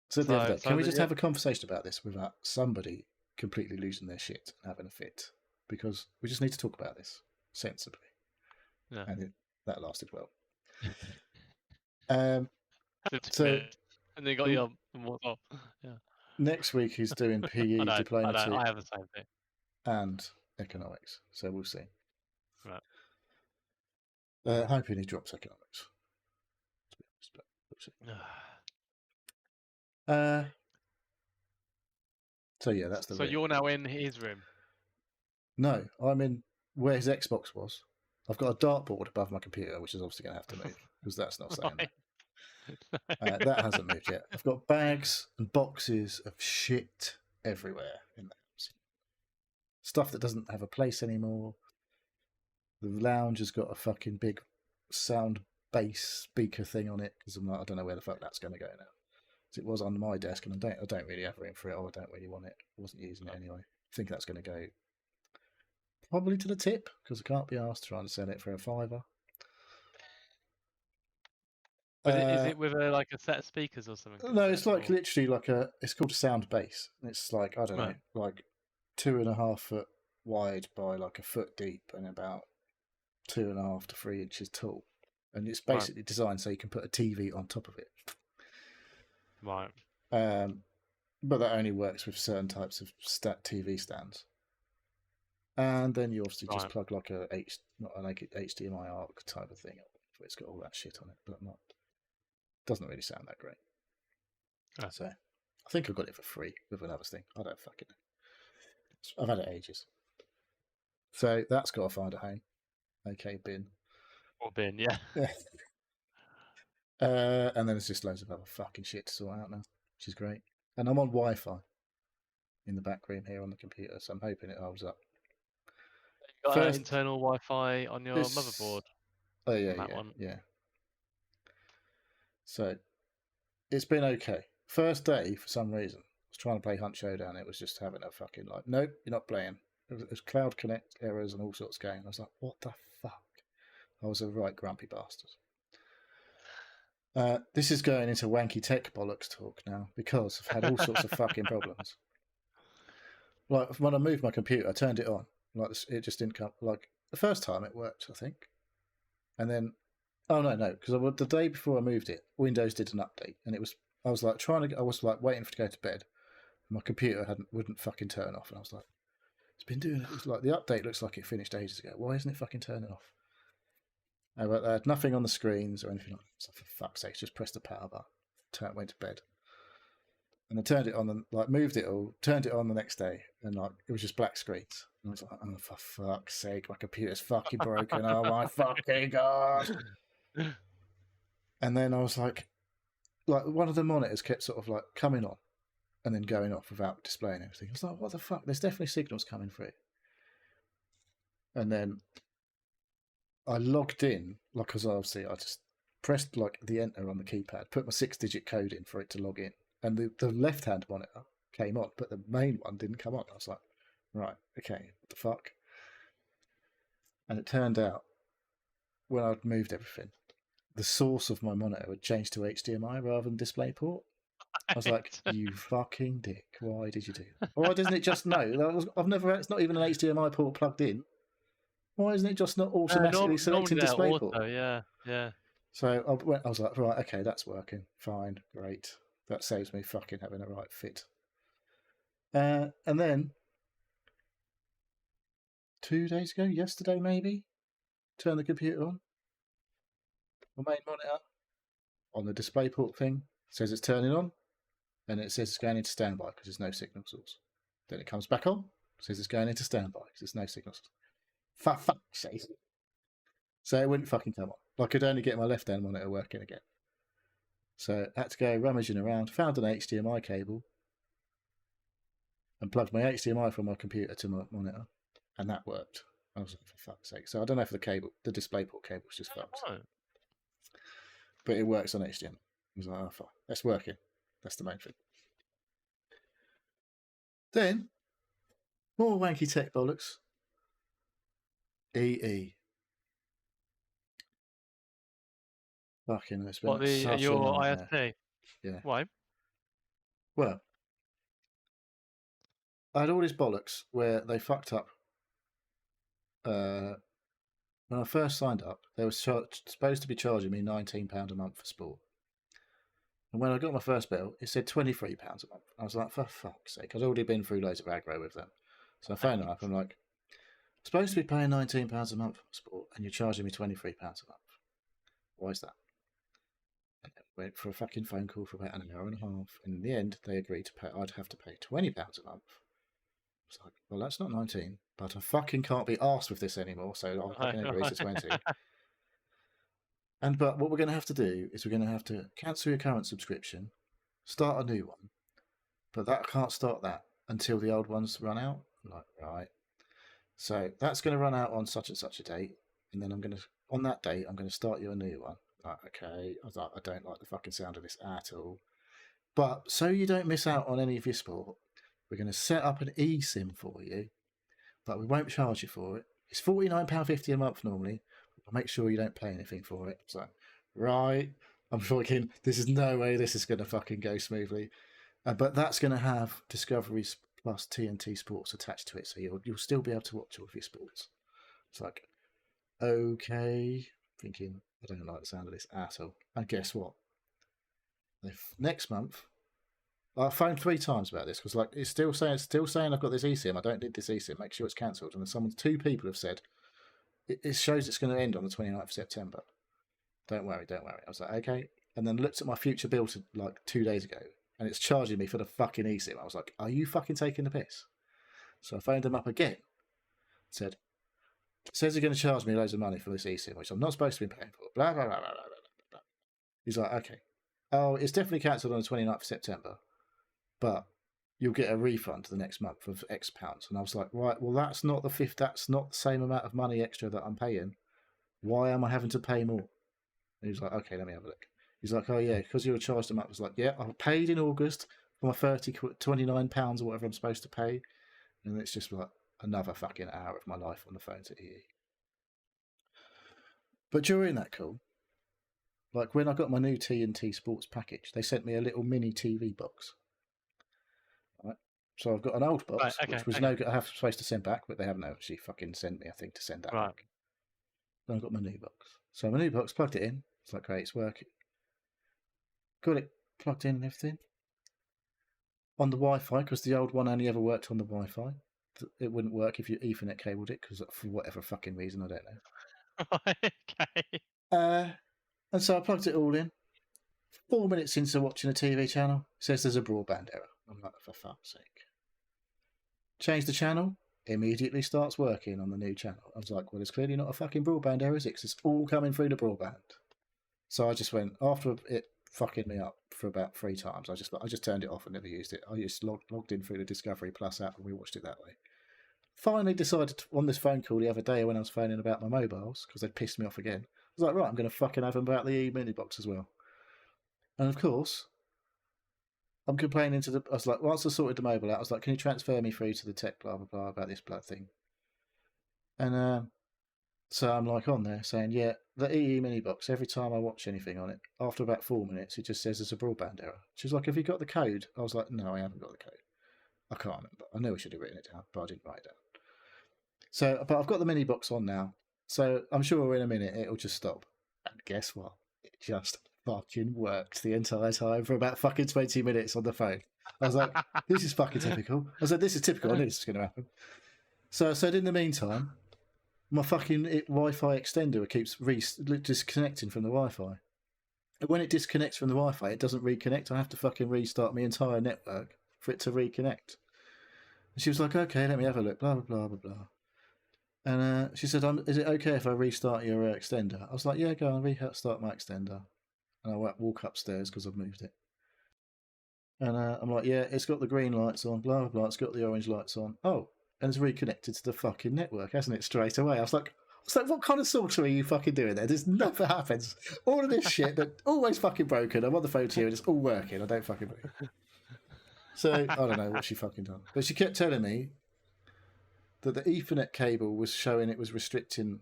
So the other day, can we just have a conversation about this without somebody completely losing their shit and having a fit? Because we just need to talk about this sensibly. Yeah. And that lasted well. So, and they got you on. Yeah. Next week he's doing PE Diploma 2. I have the same thing. And economics. So we'll see. Right. Hoping he drops economics. To be honest, but we'll see. So yeah, that's the. So you're now in his room. No, I'm in where his Xbox was. I've got a dartboard above my computer, which is obviously going to have to move because that's not staying there. That hasn't moved yet. I've got bags and boxes of shit everywhere in the house. Stuff that doesn't have a place anymore. The lounge has got a fucking big sound bass speaker thing on it because I'm like, I don't know where the fuck that's going to go now. It was on my desk, and I don't really have room for it, or I don't really want it. I wasn't using it anyway. I think that's going to go probably to the tip because I can't be asked trying to sell it for $5. But is it with a set of speakers or something? No, it's like literally like it's called a sound bass. It's like, I don't know, like 2.5 foot wide by like a foot deep and about 2.5 to 3 inches tall. And it's basically designed so you can put a TV on top of it. Right. But that only works with certain types of TV stands. And then you obviously just plug like not like HDMI ARC type of thing up. It's got all that shit on it, but doesn't really sound that great. So I think I got it for free with another thing. I don't fucking know. I've had it ages. So that's got to find a home. Okay, bin. Or bin, yeah. And then there's just loads of other fucking shit to sort out now, which is great. And I'm on Wi-Fi in the back room here on the computer, so I'm hoping it holds up. You got internal Wi-Fi on your motherboard? Oh yeah. So it's been okay. First day, for some reason, I was trying to play Hunt Showdown. It was just having a fucking nope, you're not playing. It was Cloud Connect errors and all sorts going. I was like, what the fuck? I was a right grumpy bastard. This is going into wanky tech bollocks talk now because I've had all sorts of fucking problems. Like when I moved my computer, I turned it on. Like it just didn't come. Like the first time it worked, I think, and then no, because the day before I moved it, Windows did an update, and it was I was like waiting for it to go to bed. My computer wouldn't fucking turn off, and I was like, it's been doing it. It's like the update looks like it finished ages ago. Why isn't it fucking turning off? But I had nothing on the screens or anything like that. So for fuck's sake, just pressed the power button, went to bed. And I turned it on and moved it all, turned it on the next day, and it was just black screens. And I was like, oh, for fuck's sake, my computer's fucking broken. Oh my fucking god. And then I was like one of the monitors kept sort of coming on and then going off without displaying anything. I was like, what the fuck? There's definitely signals coming through. And then I logged in, because obviously I just pressed the enter on the keypad, put my 6-digit code in for it to log in, and the left-hand monitor came on, but the main one didn't come on. I was like, right, okay, what the fuck? And it turned out, when I'd moved everything, the source of my monitor had changed to HDMI rather than DisplayPort. I was like, you fucking dick, why did you do that? Why doesn't it just know? It's not even an HDMI port plugged in. Why isn't it just not automatically selecting DisplayPort? Yeah. So I was like, right, okay, that's working. Fine, great. That saves me fucking having a right fit. And then 2 days ago, yesterday maybe, turn the computer on. My main monitor on the DisplayPort thing says it's turning on, and it says it's going into standby because there's no signal source. Then it comes back on, says it's going into standby because there's no signal source. For fuck's sake. So it wouldn't fucking come on. I could only get my left-hand monitor working again. So I had to go rummaging around, found an HDMI cable, and plugged my HDMI from my computer to my monitor, and that worked. I was like, for fuck's sake. So I don't know if the DisplayPort cable was just fucked. Right. But it works on HDMI. I was like, oh, fine. That's working. That's the main thing. Then, more wanky tech bollocks. EE. Fucking, it's been such a your nightmare. ISP? Yeah. Why? Well, I had all this bollocks where they fucked up. When I first signed up, they were supposed to be charging me £19 a month for sport. And when I got my first bill, it said £23 a month. I was like, for fuck's sake, I'd already been through loads of aggro with them. So I phoned them up. I'm like, I'm supposed to be paying £19 a month for sport, and you're charging me £23 a month. Why is that? And I went for a fucking phone call for about an hour and a half. And in the end, they agreed to pay. I'd have to pay £20 a month. I was like, well, that's not 19, but I fucking can't be arsed with this anymore, so I'll fucking agree to 20. But what we're going to have to do is we're going to have to cancel your current subscription, start a new one, but that can't start that until the old ones run out. I'm like, right. So that's going to run out on such and such a date, and then on that date, I'm going to start you a new one. Like, okay. I was like, I don't like the fucking sound of this at all. But so you don't miss out on any of your sport, we're going to set up an eSIM for you, but we won't charge you for it. It's £49.50 a month normally. I'll make sure you don't pay anything for it. So, right. I'm thinking, this is no way this is going to fucking go smoothly. But that's going to have Discovery Plus TNT Sports attached to it, so you'll still be able to watch all of your sports. It's like, okay. Thinking, I don't like the sound of this at all. And guess what? Next month, I phoned 3 times about this because it's still saying I've got this eSIM. I don't need this eSIM. Make sure it's cancelled. And then 2 people have said it shows it's going to end on the 29th of September. Don't worry. I was like, okay. And then looked at my future bill 2 days ago, and it's charging me for the fucking eSIM. I was like, are you fucking taking the piss? So I phoned them up again. Said, says they're going to charge me loads of money for this eSIM, which I'm not supposed to be paying for. Blah blah blah blah blah blah blah. He's like, okay. Oh, it's definitely cancelled on the 29th of September. But you'll get a refund the next month of X pounds. And I was like, right, well, that's not that's not the same amount of money extra that I'm paying. Why am I having to pay more? And he was like, okay, let me have a look. He's like, oh yeah, because you were charged a month. I was like, yeah, I paid in August for my £29 or whatever I'm supposed to pay. And it's just like, another fucking hour of my life on the phone to EE. But during that call, like when I got my new TNT Sports package, they sent me a little mini TV box. Right? So I've got an old box, Right, which was okay. I have supposed to send back, but they haven't actually fucking sent me a thing to send that Right. back. Then I've got my new box. So my new box, plugged it in. It's like, great, it's working. Got it plugged in and everything. On the Wi-Fi, because the old one only ever worked on the Wi-Fi. It wouldn't work if you Ethernet cabled it, because for whatever fucking reason, I don't know. Right, okay. And so I plugged it all in. 4 minutes into watching a TV channel, it says there's a broadband error. I'm like, for fuck's sake. Change the channel, immediately starts working on the new channel. I was like, well, it's clearly not a fucking broadband error, is it? Because it's all coming through the broadband. So I just went, after it fucking me up for about 3 times, I just turned it off and never used it. I just logged in through the Discovery Plus app and we watched it that way. Finally decided on this phone call the other day when I was phoning about my mobiles, because they'd pissed me off again. I was like, right, I'm going to fucking have them about the e-mini box as well. And of course, I'm complaining to I was like, once I sorted the mobile out, I was like, can you transfer me through to the tech blah, blah, blah about this blood thing? And so I'm like on there saying, yeah, the EE mini box, every time I watch anything on it, after about 4 minutes, it just says there's a broadband error. She's like, have you got the code? I was like, no, I haven't got the code. I can't remember. I know I should have written it down, but I didn't write it down. So, but I've got the mini box on now. So I'm sure in a minute it'll just stop. And guess what? It just fucking worked the entire time for about fucking 20 minutes on the phone. I was like, this is fucking typical. I was like, this is typical. I knew this was going to happen. So I said, in the meantime, my fucking Wi-Fi extender keeps disconnecting from the Wi-Fi. And when it disconnects from the Wi-Fi, it doesn't reconnect. I have to fucking restart my entire network for it to reconnect. And she was like, okay, let me have a look, blah, blah, blah, blah, blah. And she said, is it okay if I restart your extender? I was like, yeah, go on, restart my extender. And I walk upstairs because I've moved it. And I'm like, yeah, it's got the green lights on, blah, blah, blah. It's got the orange lights on. Oh, and it's reconnected to the fucking network, hasn't it, straight away? I was like, what kind of sorcery are you fucking doing there? This never happens. All of this shit that always fucking broken. I'm on the phone to you and it's all working. I don't fucking believe. So I don't know what she fucking done. But she kept telling me that the Ethernet cable was showing it was restricting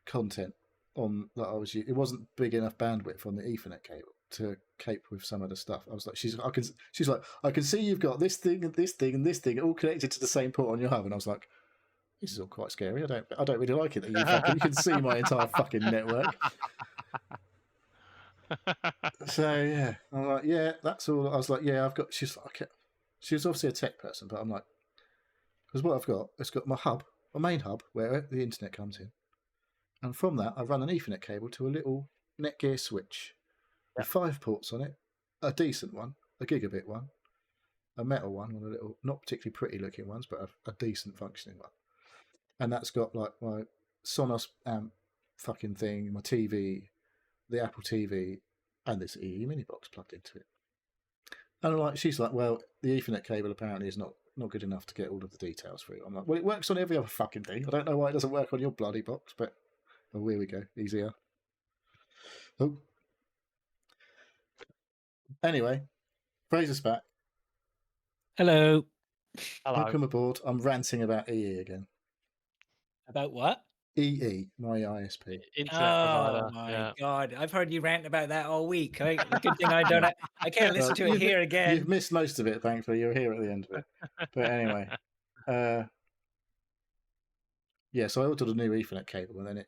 content on that I was using. It wasn't big enough bandwidth on the Ethernet cable to cope with some of the stuff. I was like, she's like, I can see you've got this thing and this thing and this thing all connected to the same port on your hub. And I was like, this is all quite scary. I don't really like it that you can see my entire fucking network. So yeah, I'm like, yeah, that's all. I was like, yeah, I've got. She's like, she was obviously a tech person, but I'm like, because what I've got, it's got my hub, my main hub, where the internet comes in, and from that I run an Ethernet cable to a little Netgear switch with 5 ports on it, a decent one, a gigabit one, a metal one, a little, not particularly pretty looking ones, but a decent functioning one, and that's got like my Sonos amp fucking thing, my TV, the Apple TV, and this EE mini box plugged into it. And I'm like, she's like, well, the Ethernet cable apparently is not good enough to get all of the details through. I'm like, well, it works on every other fucking thing. I don't know why it doesn't work on your bloody box, but oh, here we go, easier. Oh, anyway, Fraser's back. Hello. Hello. Welcome aboard. I'm ranting about EE again. About what? EE, my ISP. Internet provider. Oh my Yeah. God! I've heard you rant about that all week. The good thing I don't. I can't listen to it here again. You've missed most of it, thankfully. You're here at the end of it. But anyway, yeah. So I ordered a new Ethernet cable, and then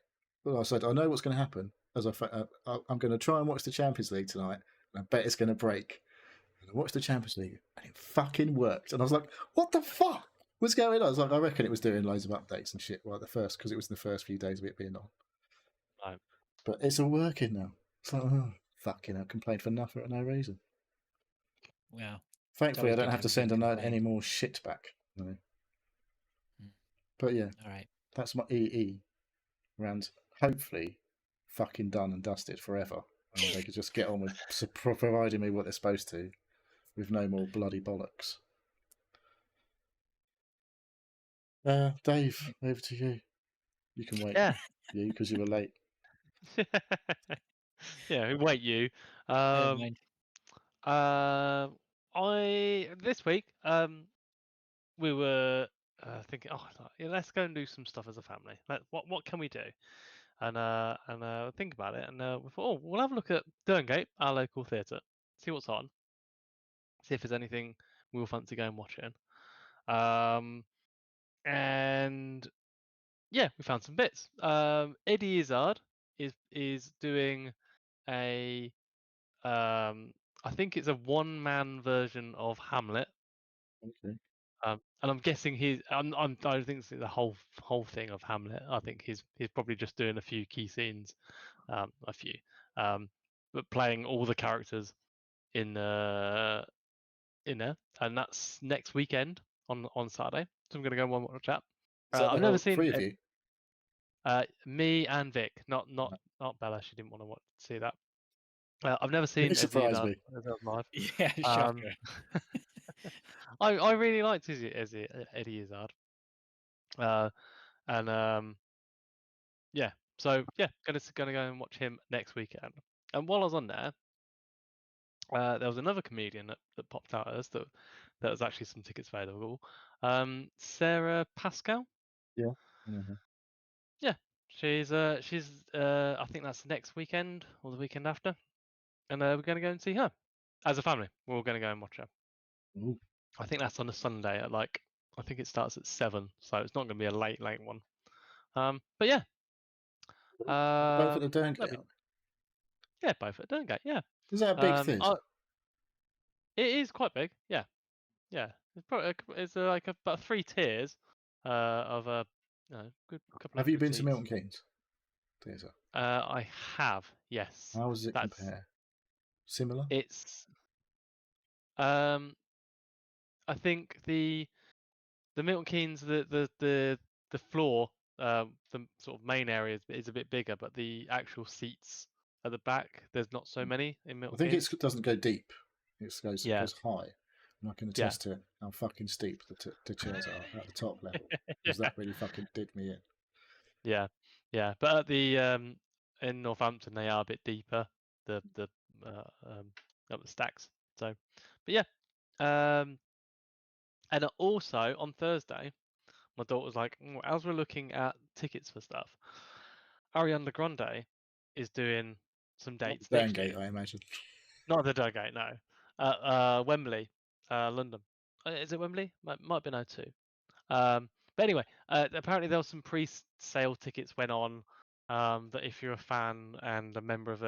I said, I know what's going to happen. I'm going to try and watch the Champions League tonight, and I bet it's going to break. And I watched the Champions League, and it fucking worked. And I was like, what the fuck? What's going on? I was like, I reckon it was doing loads of updates and shit. Well, because it was the first few days of it being on. Right. But it's all working now. It's like, oh, fucking, I complained for nothing for no reason. Wow. Thankfully, I don't have to send any more shit back. No. But yeah, all right. That's my EE round. Hopefully, fucking done and dusted forever. And they could just get on with providing me what they're supposed to, with no more bloody bollocks. Dave, over to you. You can wait. Yeah. You, because you were late. Yeah, wait you. This week we were thinking, let's go and do some stuff as a family. What can we do? And think about it. And we thought, we'll have a look at Derngate, our local theatre, see what's on, see if there's anything we'll fancy going watching. And yeah, we found some bits. Eddie Izzard is doing a I think it's a one-man version of Hamlet. Okay. And I'm guessing I don't think it's the whole thing of Hamlet. I think he's probably just doing a few key scenes, but playing all the characters in there, and that's next weekend on Saturday. So I'm gonna go and watch that. Is that I've the never whole seen three of you? me and Vic, not Bella. She didn't want to see that. I've never seen Really surprised me. live. Yeah, shocker. I really liked Eddie Izzard. And yeah, so yeah, gonna go and watch him next weekend. And while I was on there, there was another comedian that popped out at us that was actually some tickets available. Sarah Pascal. Yeah. Mm-hmm. Yeah, she's I think that's next weekend or the weekend after, and we're gonna go and see her as a family. We're all gonna go and watch her. Ooh. I think that's on a Sunday at I think it starts at 7, so it's not going to be a late one. But yeah. Both at the Derngate. Yeah, both at Derngate. Yeah. Is that a big theatre? It is quite big. Yeah. Yeah. It's about 3 tiers of a good couple. Have you been to Milton Keynes Theatre? I have. Yes. How does it compare? Similar. It's. I think the Milton Keynes the floor, the sort of main area is a bit bigger, but the actual seats at the back, there's not so many in Milton Keynes. I think it doesn't go deep. It goes high. And I can attest to how fucking steep the chairs are at the top level. Because that really fucking did me in. Yeah, yeah. But at the in Northampton, they are a bit deeper. The up the stacks. So, but yeah. And also on Thursday, my daughter was like, as we're looking at tickets for stuff, Ariana Grande is doing some dates next year. I imagine. Not the Derngate, no. Wembley, London. Is it Wembley? Might have been O2. But anyway, apparently there was some pre-sale tickets went on. That if you're a fan and a member of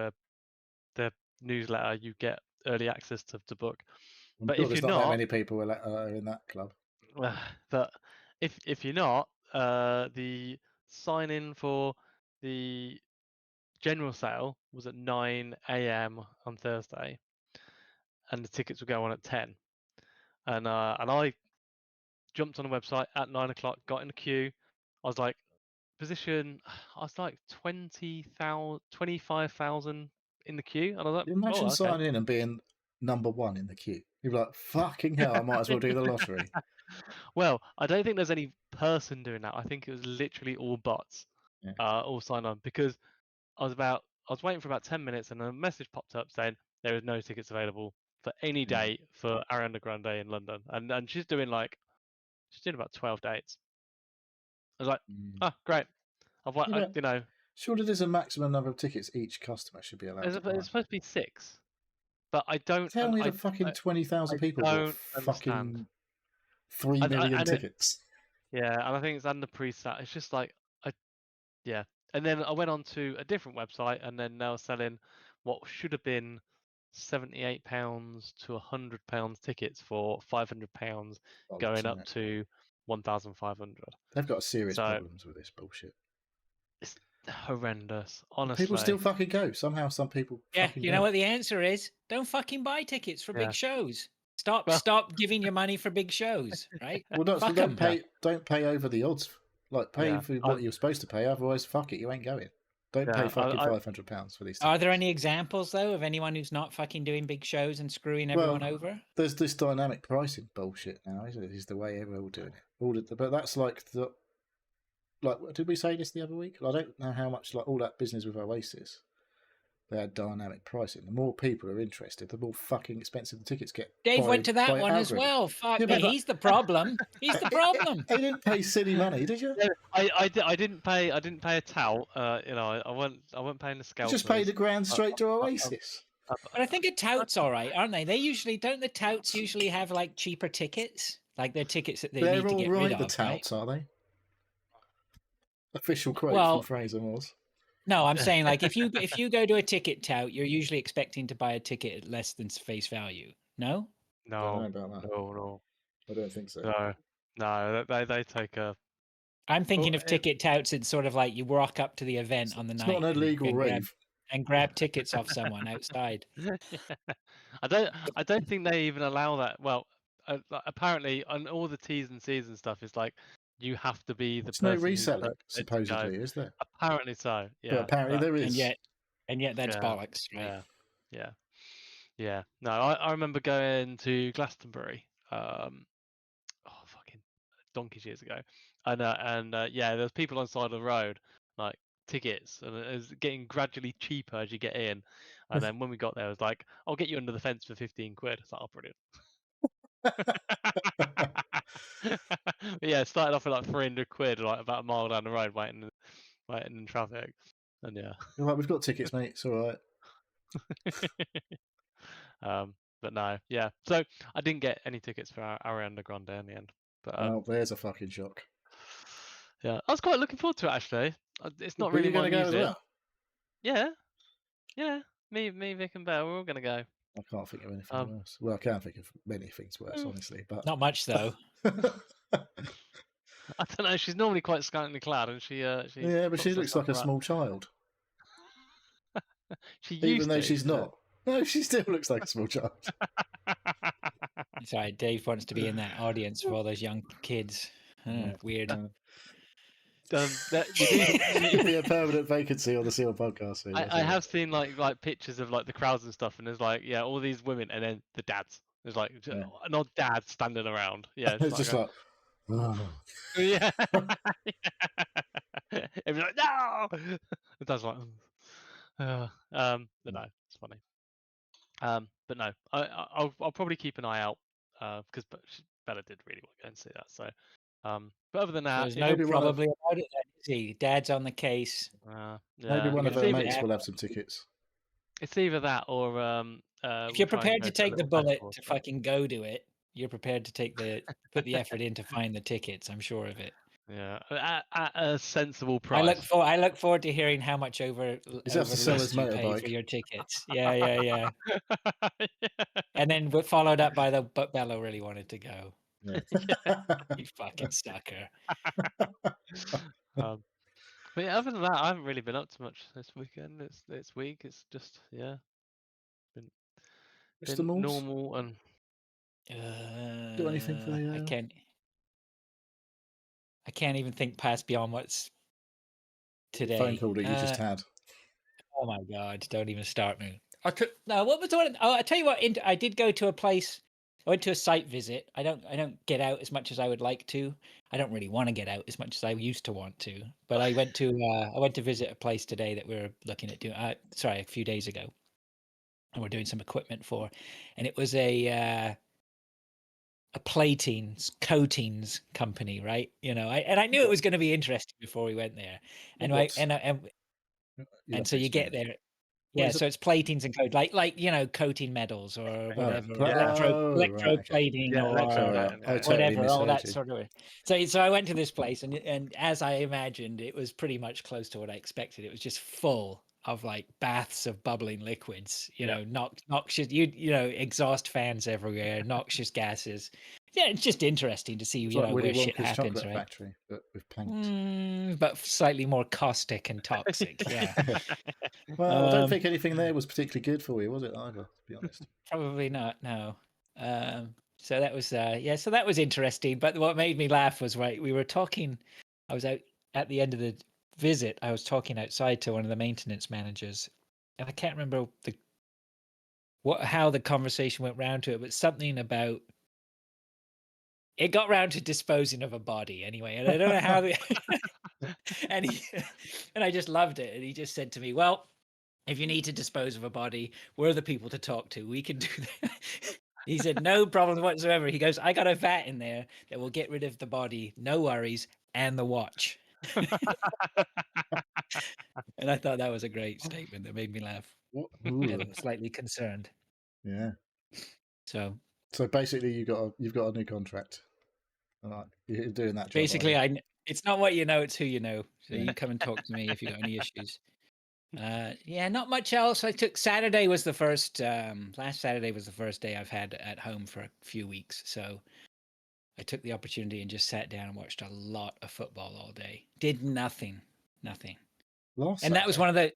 the newsletter, you get early access to book. But if you're not that many people are in that club. But if you're not, the sign in for the general sale was at 9 a.m. on Thursday, and the tickets would go on at 10. And I jumped on the website at 9 o'clock, got in the queue. I was like, position. I was like 25,000 in the queue, and I was like, imagine signing in and being number 1 in the queue. You'd be like, fucking hell, I might as well do the lottery. Well, I don't think there's any person doing that. I think it was literally all bots, all signed on, because I was waiting for about 10 minutes, and a message popped up saying there is no tickets available for any date for Ariana Grande in London, and she's doing about 12 dates. I was like, great. Surely there's a maximum number of tickets each customer should be allowed. It's supposed to be 6. But I don't. Tell me the fucking 20,000 people bought fucking 3 million tickets. Yeah, and I think it's under pre-sale. It's just yeah. And then I went on to a different website, and then they were selling what should have been £78 to £100 tickets for £500, going up to 1,500. They've got serious problems with this bullshit. It's horrendous, honestly. People still fucking go. Somehow some people you know what the answer is? Don't fucking buy tickets for big shows. Stop giving your money for big shows, right? Well, don't pay over the odds. Like, pay for what you're supposed to pay. Otherwise, fuck it, you ain't going. Don't pay fucking £500 for these tickets. Are there any examples, though, of anyone who's not fucking doing big shows and screwing everyone over? There's this dynamic pricing bullshit now, isn't it? Is the way everyone's all doing it. But that's like did we say this the other week? I don't know how much all that business with Oasis. they had dynamic pricing. The more people are interested, the more fucking expensive the tickets get. Dave went to that by one as algorithm. well. Fuck Yeah, me, but like- he's the problem. He's the problem. He didn't pay silly money, did you? Yeah, I didn't pay a tout. You know, I wasn't paying the You scalpers. just paid $1,000 straight to I- Oasis. But I think a tout's all right, aren't they? Don't the touts usually have like cheaper tickets? Like they're tickets that they They're need to all get right, rid the of, right? touts, are they? Official quote Well, from Fraser was. no, I'm saying like if you go to a ticket tout, you're usually expecting to buy a ticket at less than face value. No? I don't know No, about that. no, I don't think so. no. They take a. I'm thinking Well, of ticket touts. It's sort of like you walk up to the event on the It's night not an illegal rave. and grab tickets off someone outside. I don't think they even allow that. Well, like, apparently on all the T's and C's and stuff, it's like you have to be the There's no person who's reselling, prepared to go. supposedly, is there? Apparently so. Yeah. But apparently there And is. yet that's Yeah, bollocks, right? Yeah. No, I remember going to Glastonbury. Fucking donkeys years ago, and yeah, there's people on the side of the road like tickets, and it was getting gradually cheaper as you get in. And then when we got there, it was like, I'll get you under the fence for 15 quid. It's like, oh, brilliant. But yeah, it started off with like 300 quid, like about a mile down the road, waiting in traffic. And yeah. You're like, we've got tickets, mate. It's all right. But no, yeah. So I didn't get any tickets for Ariana Grande in the end. But Well, there's a fucking shock. yeah, I was quite looking forward to it actually. It's not Were really you my going to go music. as well? Yeah. Me, Vic, and Bear, we're all gonna go. I can't think of anything worse. Well, I can think of many things worse, honestly, but Not much though. I don't know. She's normally quite scantily clad, and she yeah, but she puts looks herself like a around. small child, She even used though to, she's not. No, she still looks like a small child. Sorry, Dave wants to be in that audience for all those young kids. Weird. That you do. It'd be a permanent vacancy on the Seal podcast. I have seen like pictures of like the crowds and stuff, and there's like all these women, and then the dads. There's like an odd dad standing around. Yeah, It's just like, oh. yeah. It was like no. The dad's like, but no, it's funny. But no, I'll probably keep an eye out because Bella did really want to go and see that. So, but other than that, There's no probably about it then, is he? Dad's on the case. Maybe one of her mates will have some tickets. It's either that or if you're prepared to take the bullet to fucking go to it, you're prepared to put the effort in to find the tickets. I'm sure of it. Yeah, at a sensible price. I look forward to hearing how much over to sell his you pay motorbike for your tickets. Yeah. And then followed up by but Bella really wanted to go. Yeah. You fucking sucker. But yeah, other than that, I haven't really been up to much this weekend. It's week. It's just been normal and. Do anything for the? I can't even think past beyond what's today. Phone call that you just had. Oh my god! Don't even start me. No, what was on? Oh, I tell you what. I did go to a place. I went to a site visit. I don't get out as much as I would like to. I don't really want to get out as much as I used to want to. But I went to visit a place today that we were looking at doing. A few days ago, and we're doing some equipment for, and it was a coatings company, right? I knew it was going to be interesting before we went there, and so you get there. Yeah, so it's platings and coat, like coating metals or whatever, electroplating or whatever, all that sort of. So I went to this place, and as I imagined, it was pretty much close to what I expected. It was just full of like baths of bubbling liquids, noxious, exhaust fans everywhere, noxious gases. Yeah, it's just interesting to see where shit happens, right? Factory, but with paint, but slightly more caustic and toxic. Yeah. Well, I don't think anything there was particularly good for you, was it? Either, to be honest. Probably not. No. So that was so that was interesting. But what made me laugh was we were talking. I was out at the end of the visit. I was talking outside to one of the maintenance managers, and I can't remember how the conversation went round to it, but something about. It got round to disposing of a body anyway, and I don't know how. And I just loved it, and he just said to me, "Well, if you need to dispose of a body, we're the people to talk to. We can do that. He said, no problem whatsoever. He goes, I got a vat in there that will get rid of the body, no worries, and the watch. And I thought that was a great statement that made me laugh. And slightly concerned. Yeah. So basically, you've got a new contract. You're doing that job. Basically, it's not what you know, it's who you know. So you come and talk to me if you've got any issues. Yeah, not much else. I took Saturday was the first. Last Saturday was the first day I've had at home for a few weeks. So I took the opportunity and just sat down and watched a lot of football all day. Did nothing. And that was one of the.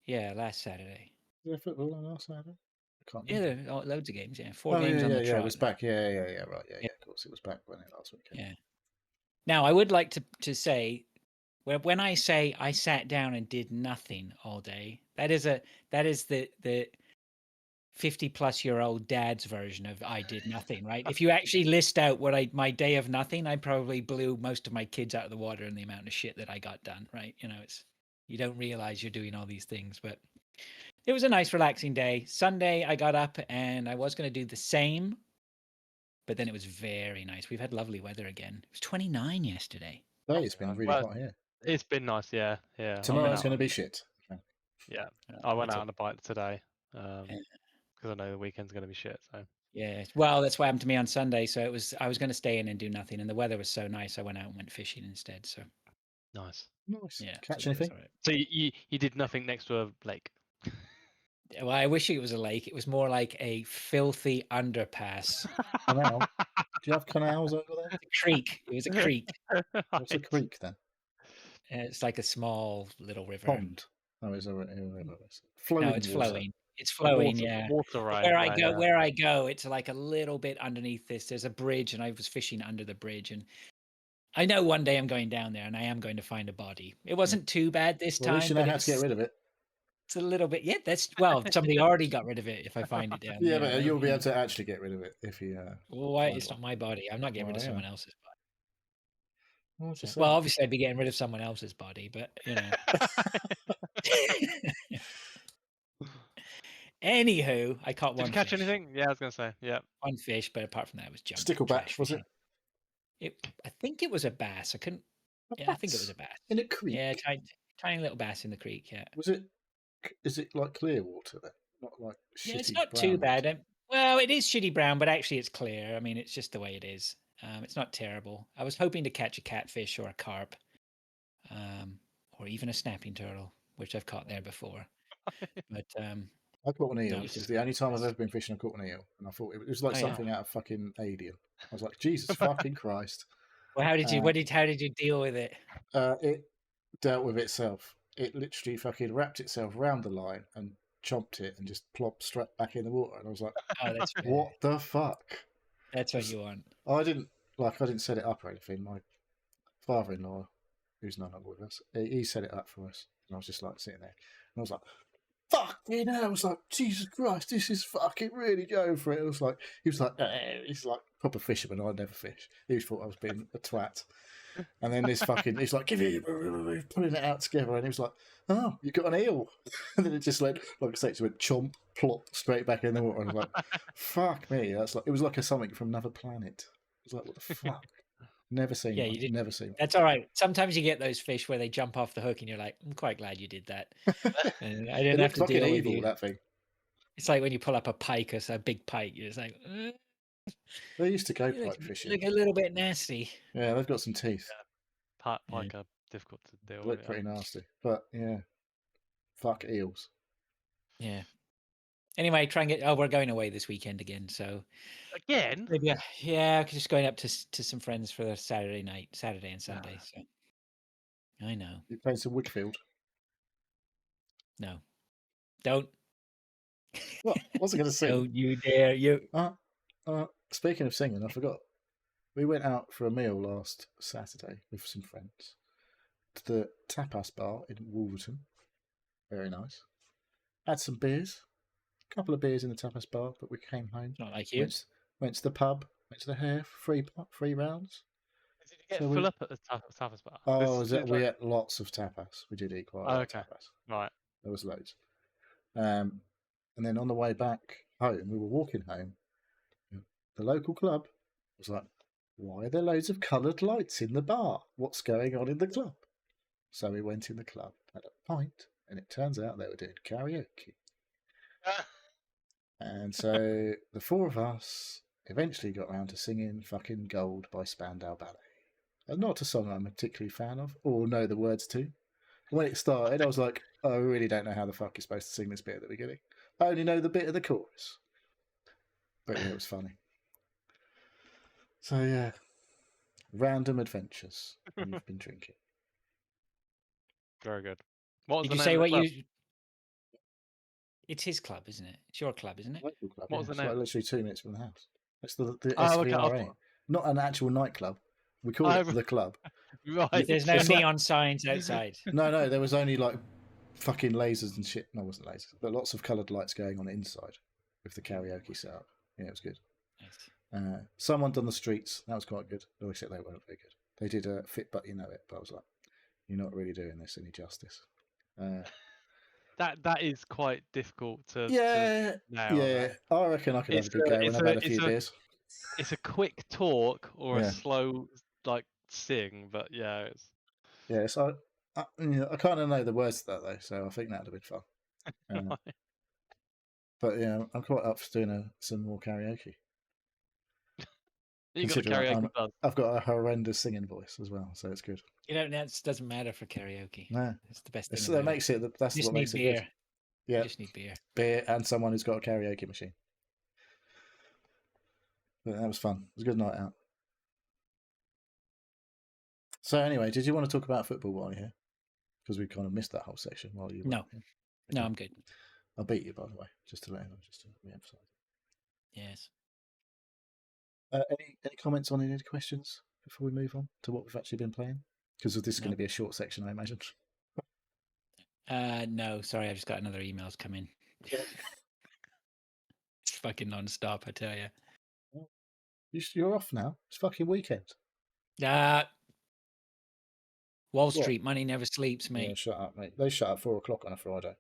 Yeah, last Saturday. Was there football on last Saturday? I can't Yeah, remember. there are loads of games. Yeah, 4 games on the trot. Yeah, it was back. Yeah, right. Yeah, of course, it was back when it last weekend. Yeah. Now I would like to say, when I say I sat down and did nothing all day, that is the 50-plus-year-old dad's version of I did nothing, right? If you actually list out my day of nothing, I probably blew most of my kids out of the water in the amount of shit that I got done, right? You don't realize you're doing all these things, but it was a nice, relaxing day. Sunday, I got up and I was going to do the same, but then it was very nice. We've had lovely weather again. It was 29 yesterday. It's been really hot here. It's been nice, yeah. Tomorrow's going to be shit. Yeah, I went out on a bike today because I know the weekend's going to be shit. So yeah, well, that's what happened to me on Sunday. So I was going to stay in and do nothing, and the weather was so nice. I went out and went fishing instead. So nice. Yeah, catch anything? Right. So you did nothing next to a lake? Well, I wish it was a lake. It was more like a filthy underpass. Canal? Do you have canals over there? A creek. It was a creek. What's a creek then? It's like a small little river. Pond. Oh, is there a river? Flowing. No, it's water. flowing. It's flowing. Yeah. Water, right? Where I go, it's like a little bit underneath this. There's a bridge, and I was fishing under the bridge, and I know one day I'm going down there, and I am going to find a body. It wasn't too bad this time. At least you know how to get rid of it. It's a little bit. Yeah, somebody already got rid of it. If I find it down there, but you'll be able to actually get rid of it if you. Well, it's not my body. I'm not getting rid of someone else's body. Well, obviously, I'd be getting rid of someone else's body, but Anywho, I caught one. Did you catch anything? Yeah, I was gonna say, yeah, one fish, but apart from that, it was junk. Stickleback, was it? I think it was a bass. I couldn't. I think it was a bass in a creek. Yeah, tiny little bass in the creek. Yeah. Was it? Is it like clear water then? Not like shitty. Yeah, it's not too bad. Well, it is shitty brown, but actually, it's clear. I mean, it's just the way it is. It's not terrible. I was hoping to catch a catfish or a carp, or even a snapping turtle, which I've caught there before. But I caught an eel. It's the only time I've ever been fishing. I caught an eel, and I thought it was like something out of fucking Alien. I was like, Jesus fucking Christ! Well, how did you? How did you deal with it? It dealt with itself. It literally fucking wrapped itself around the line and chomped it and just plopped straight back in the water. And I was like, what the fuck? That's what you want. I didn't set it up or anything. My father-in-law, who's no longer with us, he set it up for us. And I was just like sitting there. And I was like, fuck, you know, I was like, Jesus Christ, this is fucking really going for it. He was like, he's like proper fisherman. I never fish. He thought I was being a twat. And then he's like, give it, pulling it out together. And he was like, oh, you got an eel. And then it just like I say, it went chomp, plop, straight back in the water. And I was like, fuck me. It was like something from another planet. It was like, what the fuck? Never seen one. You did. Never seen one. That's all right. Sometimes you get those fish where they jump off the hook and you're like, I'm quite glad you did that. And I didn't have to deal with you. That thing. It's like when you pull up a pike or a big pike, you're just like, They used to go pike fishing. Look a little bit nasty. Yeah, they've got some teeth. Yeah. Pike are difficult to deal with. Look pretty nasty. But yeah. Fuck eels. Yeah. Anyway, try and get. We're going away this weekend again. So again, maybe just going up to some friends for the Saturday and Sunday. So I know. You playing some Wickfield? No, don't. What? What's I going to sing? Don't you dare! You. Speaking of singing, I forgot. We went out for a meal last Saturday with some friends to the tapas bar in Wolverton. Very nice. Had some beers. A couple of beers in the tapas bar, but we came home. Not like you. Went to the pub. Went to the hair. 3 rounds. Did you get full up at the tapas bar? Oh, we ate lots of tapas. We did eat quite a lot of tapas. Right. There was loads. And then on the way back home, we were walking home. The local club was like, "Why are there loads of coloured lights in the bar? What's going on in the club?" So we went in the club, had a pint, and it turns out they were doing karaoke. And so the four of us eventually got round to singing fucking Gold by Spandau Ballet. Not a song I'm a particularly fan of or know the words to. When it started, I was like, I really don't know how the fuck you're supposed to sing this bit at the beginning. I only know the bit of the chorus. But yeah, it was funny. So yeah, random adventures when you've been drinking. Very good. What was Did the you name say of the what club? you? It's his club, isn't it? It's your club, isn't it? Local club. What was the It's name? like literally 2 minutes from the house. It's the Oh, okay. SVRA, not an actual nightclub. We call it the club. Right. There's no It's like- neon signs outside. No, there was only like fucking lasers and shit. No, it wasn't lasers, but lots of coloured lights going on inside with the karaoke set up. Yeah, it was good. Nice. Someone done the streets. That was quite good. Though except they weren't very good. They did a Fit But You Know It, but I was like, you're not really doing this any justice. That is quite difficult to Yeah, nail. yeah. I reckon I could have a good go when I've had a few beers. It's a quick talk or Yeah. a slow like sing, but yeah, it's Yeah, so I kind of know the words to that though, so I think that'd have been fun. But yeah, I'm quite up for doing some more karaoke. You got the Considering karaoke buzz. I've got a horrendous singing voice as well, so it's good. You know, that doesn't matter for karaoke. No, it's the best that thing. makes it. That's you just what need makes beer. it good. Yeah, you just need beer, and someone who's got a karaoke machine. But that was fun. It was a good night out. So anyway, did you want to talk about football while you're here? Because we kind of missed that whole section while you were No. here. No, I'm good. I beat you, by the way, just to let you know, just to re-emphasize. Yes. Any comments on any questions before we move on to what we've actually been playing? Because this is going to be a short section, I imagine. No, sorry, I just got another email's come in. It's fucking non-stop, I tell you. You're off now. It's fucking weekend. Wall Street, money never sleeps, mate. Yeah, shut up, mate. They shut at 4 o'clock on a Friday.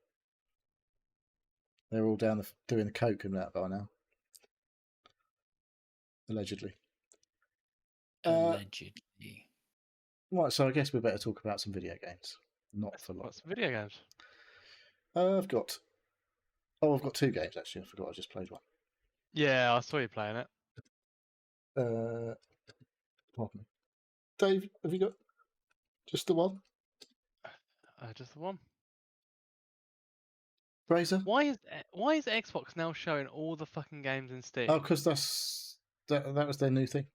They're all down doing the coke and that by now. Allegedly. Allegedly. Right, so I guess we better talk about some video games. Not for long. What's video games? I've got 2 games actually. I forgot I just played one. Yeah, I saw you playing it. Pardon me. Dave, have you got just the one? Just the one. Razor? Why is Xbox now showing all the fucking games in Steam? Oh, because that was their new thing.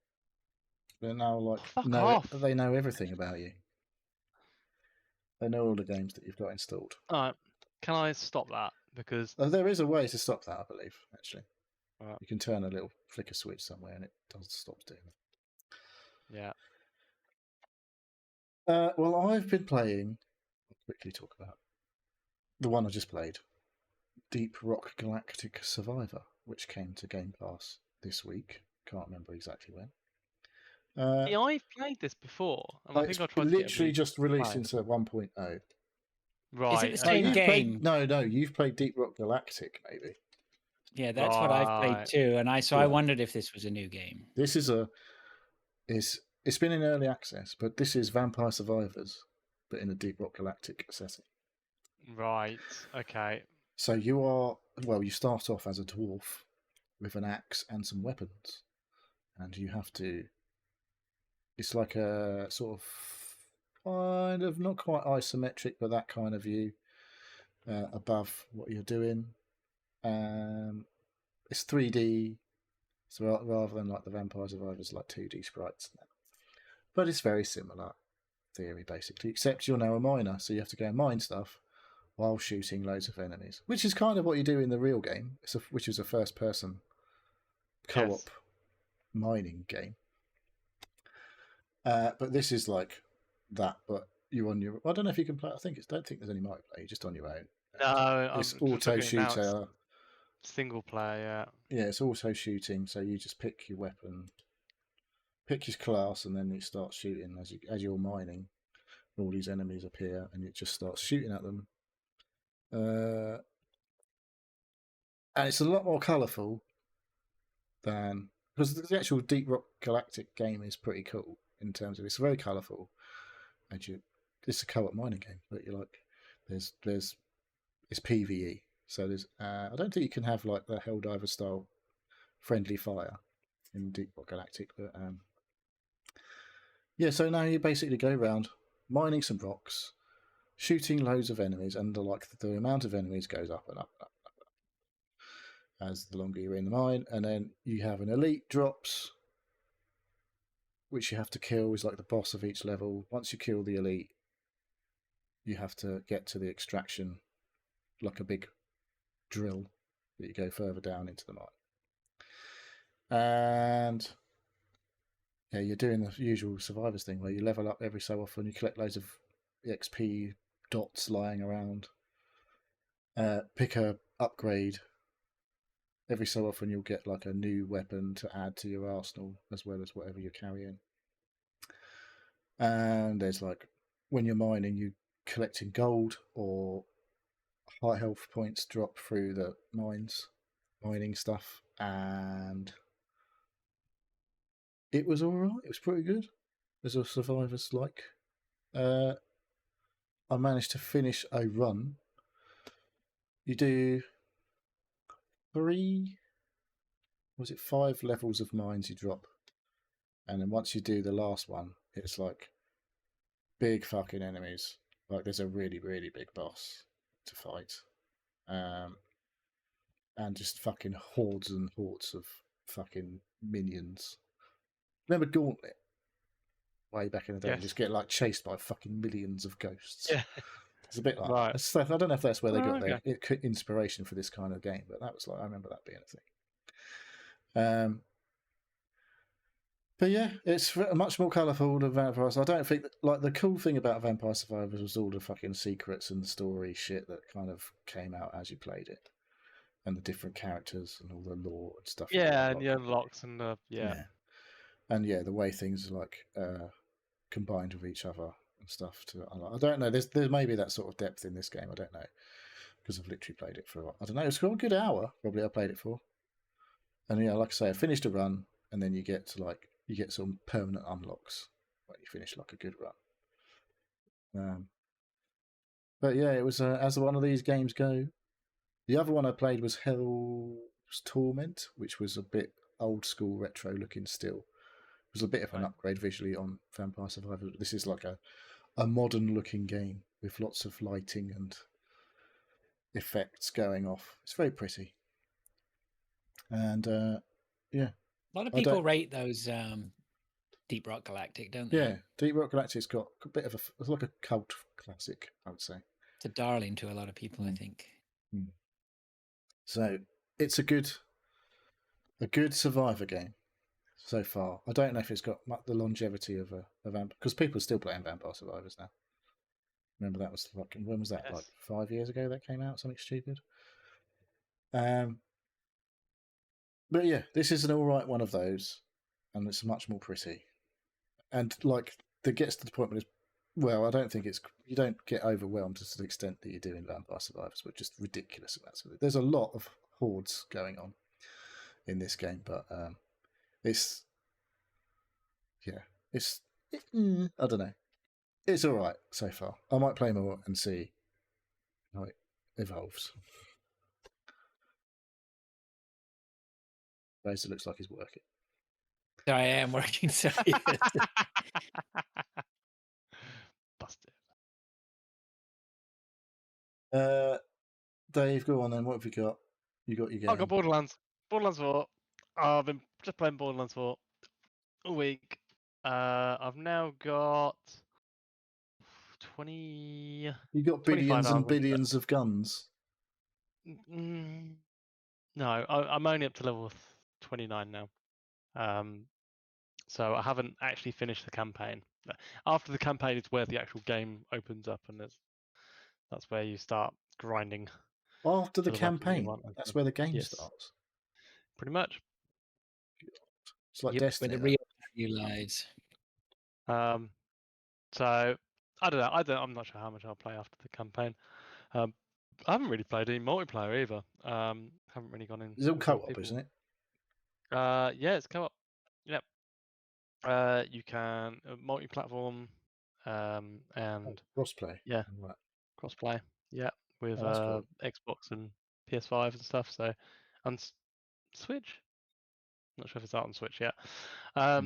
They're now like off. They know everything about you. They know all the games that you've got installed. Alright, can I stop that? Because there is a way to stop that, I believe. Actually, right. You can turn a little flicker switch somewhere, and it does stop doing it. Yeah. Well, I've been playing. I'll quickly talk about the one I just played, Deep Rock Galactic Survivor, which came to Game Pass this week. Can't remember exactly when. Yeah, I've played this before, and I think I tried. Literally just released into 1.0. Right. Is it the same game? No, you've played Deep Rock Galactic, maybe. Yeah, that's what I've played too, and I wondered if this was a new game. This is it's been in early access, but this is Vampire Survivors, but in a Deep Rock Galactic setting. Right. Okay. So you start off as a dwarf with an axe and some weapons, and you have to. It's like a sort of kind of not quite isometric, but that kind of view above what you're doing. It's 3D, so rather than like the Vampire Survivors, like 2D sprites. But it's very similar theory, basically, except you're now a miner, so you have to go and mine stuff while shooting loads of enemies, which is kind of what you do in the real game, which is a first-person co-op mining game. But this is like that, but you're on your. I don't know if you can play. Don't think there's any multiplayer. You're just on your own. No, it's auto shooter. Single player. Yeah, it's auto shooting. So you just pick your weapon, pick your class, and then you start shooting as you're mining. All these enemies appear, and it just starts shooting at them. and it's a lot more colourful than, because the actual Deep Rock Galactic game is pretty cool in terms of it's very colourful, and it's a co-op mining game, but you're like there's it's PVE, so there's I don't think you can have like the Helldiver style friendly fire in Deep Rock Galactic, but yeah. So now you basically go around mining some rocks, shooting loads of enemies, and the amount of enemies goes up and up and up as the longer you're in the mine. And then you have an elite drops, which you have to kill, is like the boss of each level. Once you kill the elite, you have to get to the extraction, like a big drill that you go further down into the mine. And yeah, you're doing the usual survivors thing where you level up every so often, you collect loads of XP dots lying around, pick a upgrade. Every so often you'll get like a new weapon to add to your arsenal as well as whatever you're carrying. And there's like, when you're mining, you're collecting gold or high health points drop through the mining stuff. And it was alright. It was pretty good as a survivors like. I managed to finish a run. You do 5 levels of mines you drop, and then once you do the last one, it's like big fucking enemies. Like there's a really, really big boss to fight, and just fucking hordes and hordes of fucking minions. Remember Gauntlet? Way back in the day, Yes. you just get like chased by fucking millions of ghosts. Yeah. It's a bit like right. that. I don't know if that's where they got their inspiration for this kind of game, but that was like, I remember that being a thing. But yeah, it's much more colourful than Vampire Survivors. I don't think like the cool thing about Vampire Survivors was all the fucking secrets and the story shit that kind of came out as you played it, and the different characters and all the lore and stuff. Yeah, and the unlocks and yeah. And yeah, the way things are like combined with each other and stuff. I don't know. There's maybe that sort of depth in this game. I don't know, because I've literally played it for I don't know. It's got a good hour probably. I played it for, and yeah, like I say, I finished a run, and then you get some permanent unlocks when you finish like a good run. But yeah, it was as one of these games go. The other one I played was Hell's Torment, which was a bit old school retro looking still. It was a bit of an upgrade visually on Vampire Survivors. This is like a modern looking game with lots of lighting and effects going off. It's very pretty. And yeah. A lot of people rate those Deep Rock Galactic, don't they? Yeah, Deep Rock Galactic's got a bit of it's like a cult classic, I would say. It's a darling to a lot of people, I think. So it's a good survivor game so far. I don't know if it's got the longevity of a vampire, because people are still playing Vampire Survivors now. Remember that was fucking, when was that? Yes. Like 5 years ago that came out, something stupid. But yeah, this is an alright one of those, and it's much more pretty. And like, that gets to the point where I don't think you don't get overwhelmed to the extent that you do in Vampire Survivors, but just ridiculous amounts of it. There's a lot of hordes going on in this game, but I don't know. It's all right so far. I might play more and see how it evolves. Razor looks like he's working. I am working, so Busted. Dave, go on then. What have you got? You got your game. I got Borderlands. Borderlands 4. I've been just playing Borderlands 4 all week. I've now got 20. You got billions and billions of guns. No, I'm only up to level 29 now. So I haven't actually finished the campaign. After the campaign is where the actual game opens up, and that's where you start grinding. After the campaign, that's where the game starts. Pretty much. It's like Destiny. Where the real value lies. So I don't know. I'm not sure how much I'll play after the campaign. I haven't really played any multiplayer either. Haven't really gone in. It's all co-op, isn't it? Yeah, it's co-op. Yep. You can multi-platform, and crossplay. yeah, Right. crossplay. Yeah, with cool. Xbox and PS5 and stuff. So, on Switch. Not sure if it's out on Switch yet. But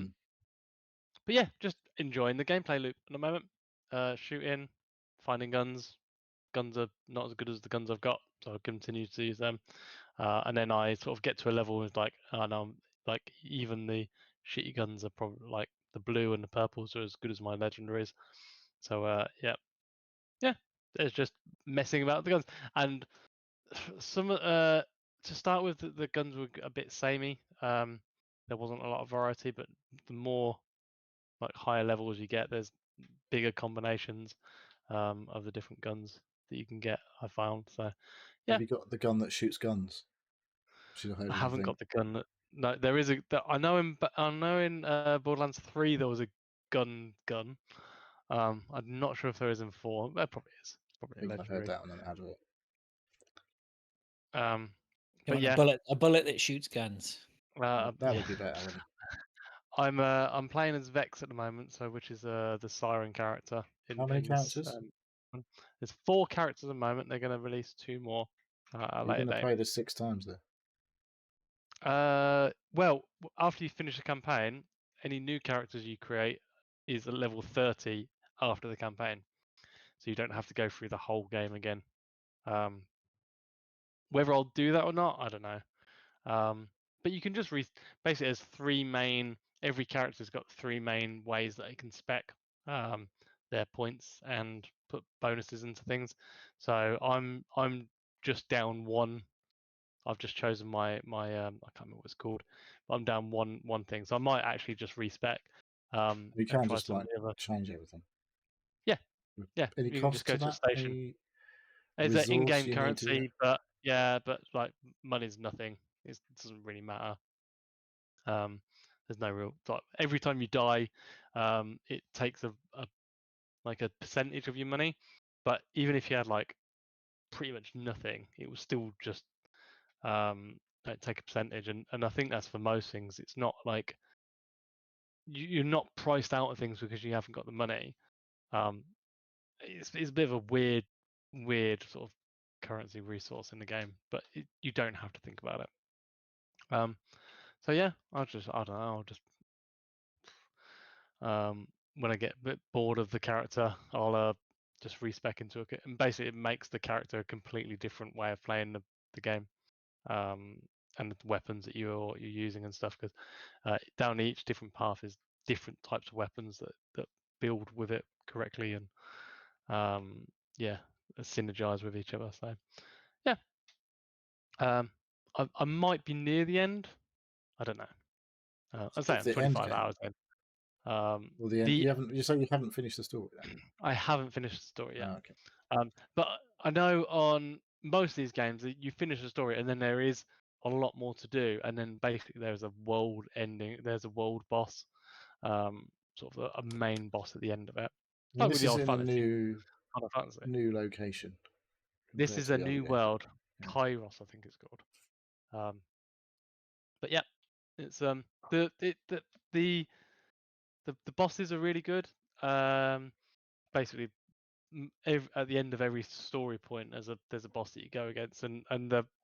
yeah, just enjoying the gameplay loop at the moment. Shooting, finding guns. Guns are not as good as the guns I've got, so I'll continue to use them. And then I sort of get to a level with like, like even the shitty guns are probably like the blue and the purples are as good as my legendaries. So yeah, it's just messing about with the guns. And some to start with, the guns were a bit samey. There wasn't a lot of variety, but the more like higher levels you get, there's bigger combinations of the different guns that you can get. I found. So yeah. Have you got the gun that shoots guns? I haven't got the gun. No, there is a. I know in Borderlands 3 there was a gun. I'm not sure if there is in 4. There probably is. Probably I think I heard that on an advert. But yeah, a bullet that shoots guns. That would be better, wouldn't it? I'm playing as Vex at the moment, so which is the Siren character. How many characters? There's 4 characters at the moment. They're going to release 2 more. You're going to play this 6 times though. Well, after you finish the campaign, any new characters you create is at level 30 after the campaign, so you don't have to go through the whole game again. Whether I'll do that or not, I don't know. But you can just basically there's 3 main. Every character's got 3 main ways that it can spec their points and put bonuses into things. So I'm just down 1. I've just chosen my I can't remember what it's called, but I'm down one thing, so I might actually just respec. You can just like change everything. Yeah. Any you cost can just go to that? a station. It's an in-game currency, but like money's nothing. It doesn't really matter. There's no real. Like, every time you die, it takes a percentage of your money. But even if you had like pretty much nothing, it was still just take a percentage, and I think that's for most things. It's not like you're not priced out of things because you haven't got the money. It's a bit of a weird sort of currency resource in the game, but you don't have to think about it. So yeah, I don't know, I'll just when I get a bit bored of the character, I'll just respec into it, and basically it makes the character a completely different way of playing the game. And the weapons that you're using and stuff, because down each different path is different types of weapons that build with it correctly and synergize with each other. So yeah, I might be near the end. I don't know. I'd say I'm 25 hours in. Well, the end. You say you haven't finished the story then? I haven't finished the story yet. Oh, okay. But I know on most of these games you finish the story and then there is a lot more to do, and then basically there's a world ending. There's a world boss, sort of a main boss at the end of it. Like this is in a new location. This is a new world, Kairos, I think it's called. But yeah, it's the bosses are really good. Basically, at the end of every story point, there's a boss that you go against, and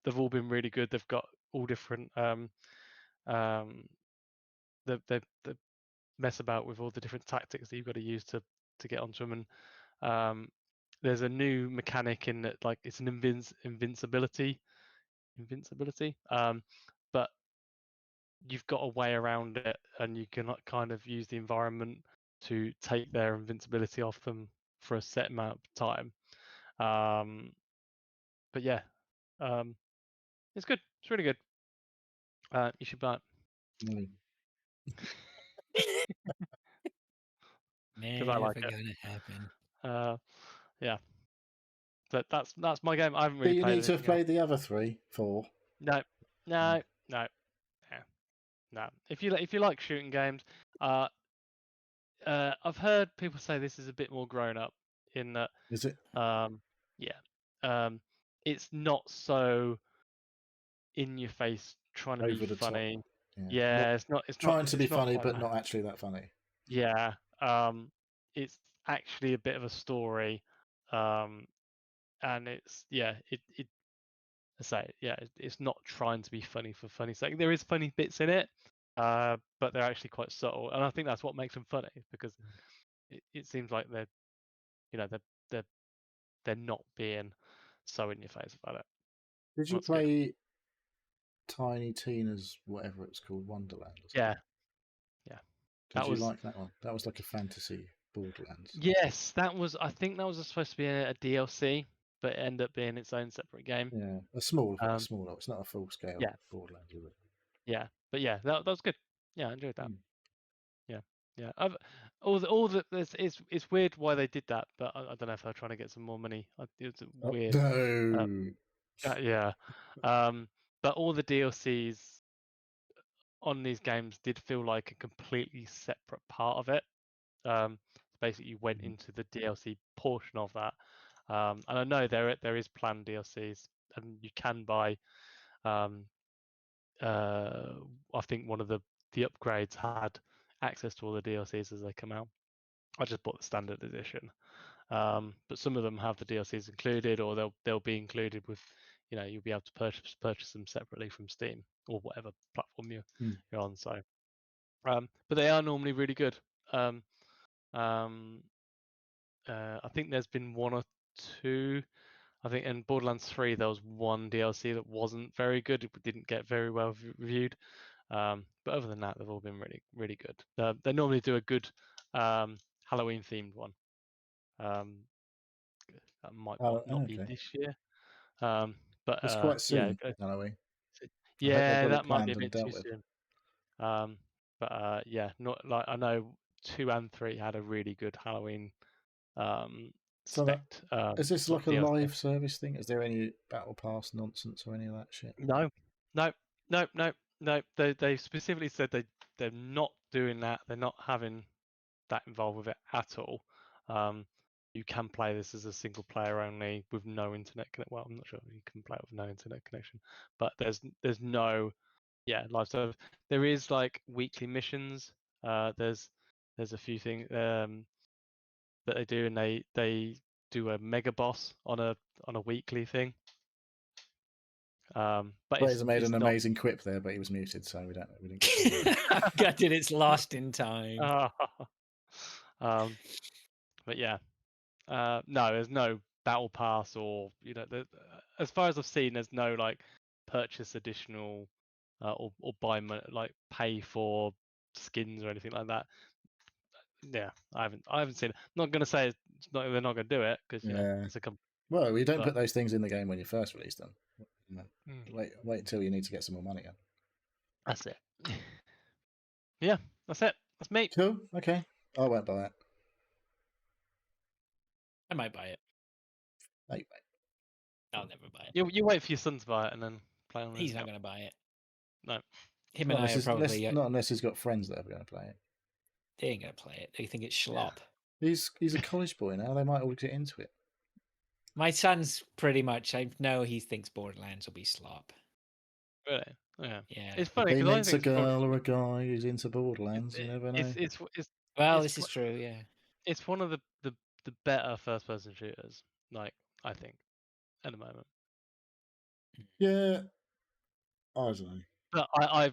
they've all been really good. They've got all different. They mess about with all the different tactics that you've got to use to get onto them, and there's a new mechanic in that, like it's an invincibility. But you've got a way around it, and you can kind of use the environment to take their invincibility off them for a set amount of time. But yeah, it's good. It's really good. You should buy it. Never I like gonna happen. Yeah. But that's my game. I haven't really. But you need to have played the other 3, 4. No. If you like shooting games, I've heard people say this is a bit more grown up in that. Is it? Yeah. it's not so in your face trying to be Over the top. funny. Yeah, it's not trying to be funny, quite but that. not actually that funny. Yeah, it's actually a bit of a story, and it's it's not trying to be funny for funny's sake. There is funny bits in it, but they're actually quite subtle, and I think that's what makes them funny because it seems like they're not being so in your face about it. Did you That's good. play Tiny Tina's whatever it's called, Wonderland? Or Yeah. Did you like that one? That was like a fantasy Borderlands. Yes, that was. I think that was supposed to be a DLC, but it ended up being its own separate game. Yeah, a smaller. It's not a full scale Borderlands, is it? Yeah, but that was good. Yeah, I enjoyed that. Yeah. It's weird why they did that, but I don't know if they're trying to get some more money. It's weird. No. Yeah. But all the DLCs on these games did feel like a completely separate part of it. Basically, you went into the DLC portion of that, and I know there is planned DLCs, and you can buy. I think one of the upgrades had access to all the DLCs as they come out. I just bought the standard edition, but some of them have the DLCs included, or they'll be included with, you'll be able to purchase them separately from Steam or whatever platform you're on. So, but they are normally really good. I think there's been one or two. I think in Borderlands 3 there was one DLC that wasn't very good. It didn't get very well reviewed. But other than that, they've all been really, really good. They normally do a good Halloween themed one. That might not be this year. But it's quite soon, Halloween. That might be a bit too soon. But not like I know 2 and 3 had a really good Halloween spect. Is this like a live service thing? Is there any battle pass nonsense or any of that shit? No. They specifically said they're not doing that. They're not having that involved with it at all. You can play this as a single player only with no internet connection. Well, I'm not sure you can play it with no internet connection, but there's no live service. There is like weekly missions. There's a few things that they do, and they do a mega boss on a weekly thing. But Fraser made an amazing quip there, but he was muted, so we didn't get to it. I gutted it's lost in time. But no, there's no battle pass or as far as I've seen, there's no like purchase additional or buy like pay for skins or anything like that. Yeah, I haven't seen it. I'm not gonna say they're not gonna do it because it's a company. Well, we don't put those things in the game when you first release them. Wait until you need to get some more money in. That's it. Yeah, that's it. That's me. Cool. Okay, I won't buy it. I might buy it. No, you won't. I'll never buy it. You wait for your son to buy it and then play on. He's not going to buy it. No. Him and I are probably not unless he's got friends that are going to play it. They ain't going to play it. They think it's schlop. He's a college boy now. They might all get into it. My son's pretty much. I know he thinks Borderlands will be slop. Really? Yeah. It's funny because I think it's a girl or a guy who's into Borderlands. You never know. This is true. Yeah. It's one of the better first-person shooters. Like I think at the moment. Yeah. I don't know. But I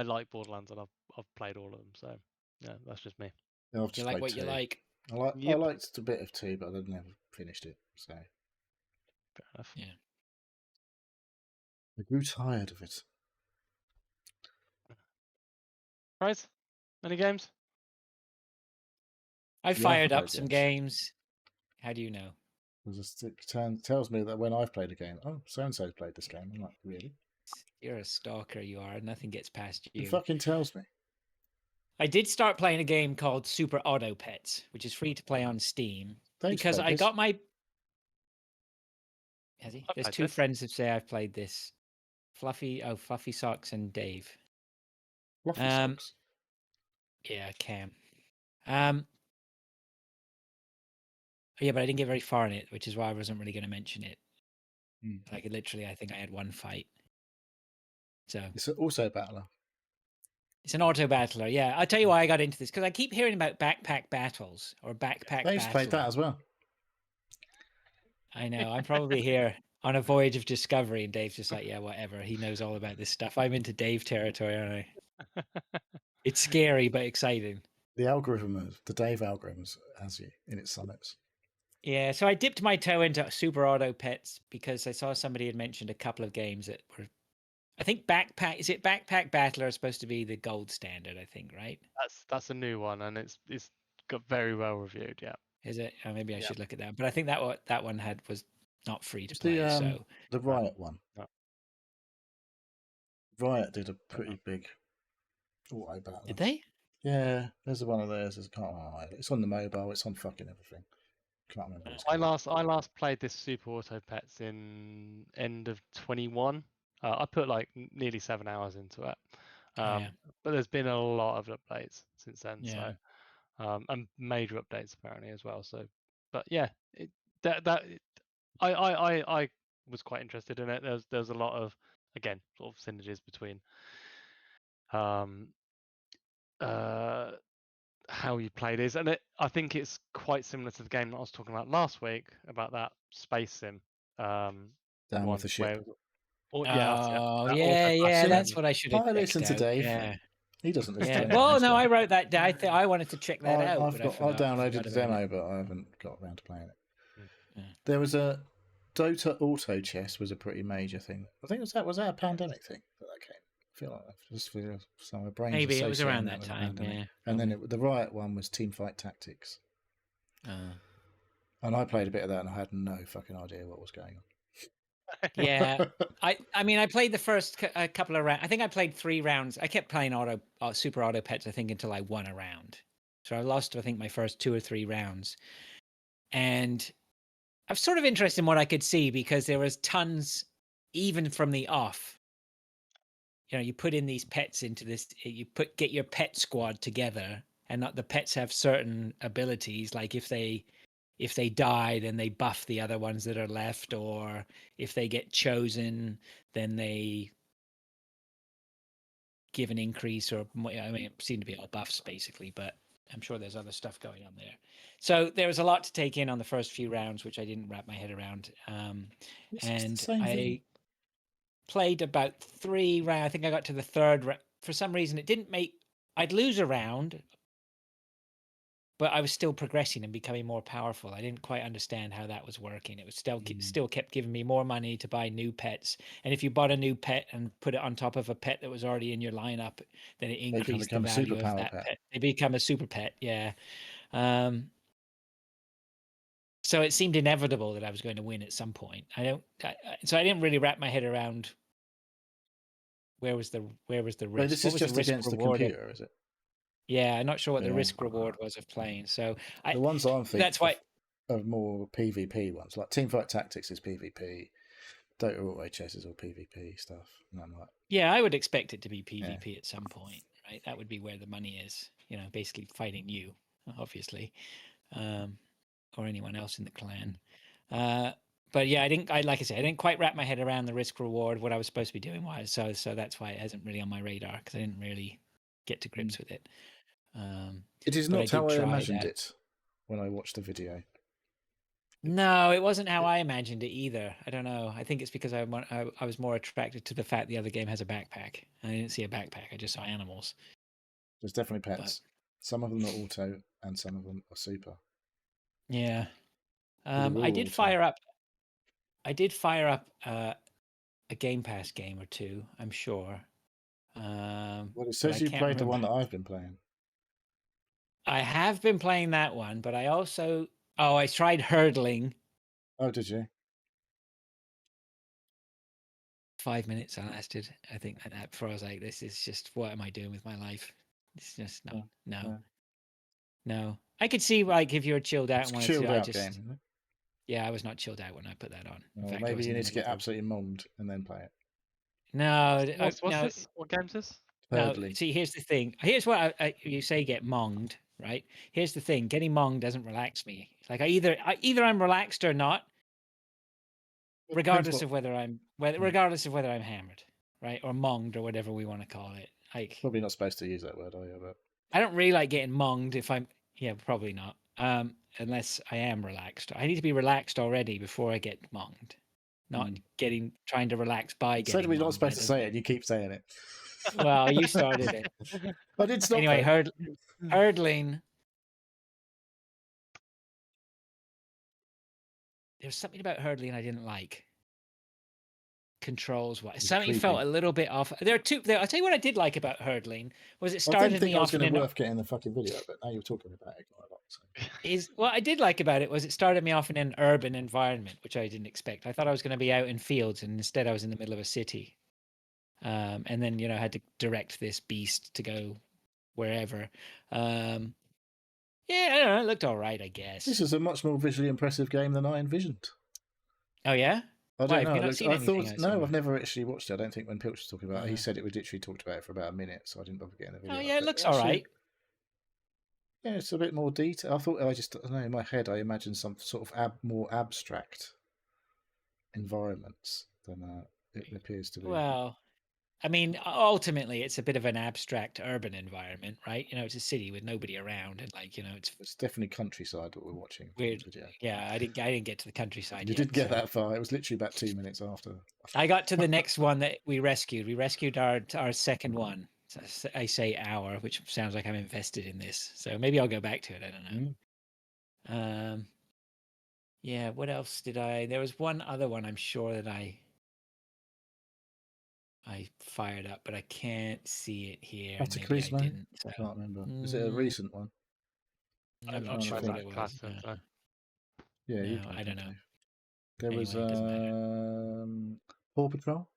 like Borderlands and I've played all of them. So yeah, that's just me. Yeah, I've just you like what 2. you like. I liked a bit of 2, but I never finished it. So fair enough. Yeah. I grew tired of it. Right? Any games? I fired up some games. How do you know? It tells me that when I've played a game, so and so's played this game. I'm like, really? You're a stalker. You are. Nothing gets past you. It fucking tells me. I did start playing a game called Super Auto Pets, which is free to play on Steam. Because I got my. Has he? There's 2 friends that say I've played this. Fluffy Socks and Dave. Fluffy Socks. Yeah, Cam. Yeah, but I didn't get very far in it, which is why I wasn't really going to mention it. Like literally, I think I had one fight. So it's also a battler. It's an auto battler. Yeah, I'll tell you why I got into this because I keep hearing about backpack battles or backpack. Dave's played that as well. I know. I'm probably here on a voyage of discovery, and Dave's just like, yeah, whatever. He knows all about this stuff. I'm into Dave territory, aren't I? It's scary but exciting. The Dave algorithm has you in its summits. Yeah, so I dipped my toe into Super Auto Pets because I saw somebody had mentioned a couple of games that were, I think Backpack Battler is supposed to be the gold standard, I think, right? That's a new one, and it's got very well reviewed. Yeah. Is it? Oh, maybe I should look at that. But I think that one was not free to play. The Riot one. No. Riot did a pretty big auto battle. Did they? Yeah, there's one of theirs. It's on the mobile. It's on fucking everything. Can't remember. I last played this Super Auto Pets in end of 21. I put like nearly 7 hours into it. But there's been a lot of updates since then. Yeah. So, and major updates apparently as well. So, but yeah, I was quite interested in it. There's a lot of, again, sort of synergies between how you play this, and I think it's quite similar to the game that I was talking about last week about that space sim. Down with the ship. That's what I should have. I listen to Dave. Yeah. He doesn't listen. Yeah. Well, no, I wrote that down. I wanted to check that out. I downloaded the demo, but I haven't got around to playing it. Yeah. There was a Dota Auto Chess was a pretty major thing. I think was that a pandemic thing that came. I feel like I just feel so my brain. Maybe it was around that time. Yeah. And then the Riot one was Teamfight Tactics. And I played a bit of that, and I had no fucking idea what was going on. Yeah, I mean, I played the first couple of rounds. I think I played 3 rounds. I kept playing Super Auto Pets, I think, until I won a round. So I lost, I think, my first 2 or 3 rounds. And I'm sort of interested in what I could see because there was tons, even from the off. You know, you put in these pets into this. Get your pet squad together, and the pets have certain abilities. Like if they die, then they buff the other ones that are left, or if they get chosen, then they give an increase, or I mean, it seemed to be all buffs basically, but I'm sure there's other stuff going on there. So there was a lot to take in on the first few rounds, which I didn't wrap my head around. And I played about 3 rounds. I think I got to the 3rd round. For some reason, it didn't make. I'd lose a round, but I was still progressing and becoming more powerful. I didn't quite understand how that was working. It was still kept giving me more money to buy new pets. And if you bought a new pet and put it on top of a pet that was already in your lineup, then it increased the value of that pet. They become a super pet, yeah. So it seemed inevitable that I was going to win at some point. So I didn't really wrap my head around where was the risk. But this is just against the computer, is it? Yeah, I'm not sure what the risk reward was of playing. So the ones I'm thinking that's why are more PvP ones. Like Teamfight Tactics is PvP, Dota Auto Chess is all PvP stuff. And I'm like, yeah, I would expect it to be PvP at some point, right? That would be where the money is. You know, basically fighting you, obviously, or anyone else in the clan. But yeah, like I said, I didn't quite wrap my head around the risk reward. What I was supposed to be doing was so that's why it hasn't really on my radar because I didn't really get to grips with it. It is not how I imagined it when I watched the video. No, it wasn't how I imagined it either. I don't know. I think it's because I was more attracted to the fact the other game has a backpack. I didn't see a backpack. I just saw animals. There's definitely pets. Some of them are auto, and some of them are super. Yeah. I did fire up a Game Pass game or 2. I'm sure. Well, it says you played the one that I've been playing. I have been playing that one, but I also I tried hurdling. Oh, did you? 5 minutes I lasted. I think that before I was like, this is just what am I doing with my life? It's just no. I could see like if you were chilled out and wanted to. Game, yeah, I was not chilled out when I put that on. Well, fact, maybe you need to get absolutely monged and then play it. No, what's this? What game is this? No, see, here's the thing. Here's what you say: get monged, right? Here's the thing: getting monged doesn't relax me. Like either I'm relaxed or not. regardless of whether I'm hammered, right, or monged or whatever we want to call it. Like, probably not supposed to use that word, are you? But I don't really like getting monged if I'm. Yeah, probably not. Unless I am relaxed. I need to be relaxed already before I get monged. Not trying to relax by getting. Said we're not supposed to say it. You keep saying it. Well, you started it. I did stop. Anyway, hurdling. There's something about hurdling I didn't like. Controls wise, something felt a little bit off. I'll tell you what I did like about hurdling was it started me off. I didn't think I was going to worth getting the fucking video, but now you're talking about it quite a lot. So. What I did like about it was it started me off in an urban environment, which I didn't expect. I thought I was going to be out in fields, and instead I was in the middle of a city. And then I had to direct this beast to go wherever. Yeah, I don't know. It looked all right, I guess. This is a much more visually impressive game than I envisioned. Oh yeah. I don't know. I've never actually watched it. I don't think when Pilch was talking about it, he said it was literally talked about it for about a minute, so I didn't bother getting the video. Oh yeah, it looks all right. Yeah, it's a bit more detail. I don't know, in my head I imagined some sort of more abstract environments than it appears to be. Well, I mean, ultimately, it's a bit of an abstract urban environment, right? It's a city with nobody around, and it's definitely countryside that we're watching. Weird. Video. Yeah, I didn't get to the countryside. You didn't get that far. It was literally about 2 minutes after. I got to the next one that we rescued. We rescued our second one. So I say our, which sounds like I'm invested in this. So maybe I'll go back to it. I don't know. Yeah. What else did I? There was one other one. I'm sure that I fired up, but I can't see it here. Maybe I didn't. I can't remember. Is it a recent one? I'm not sure what it was. Yeah, no, I don't know. There was Paw Patrol.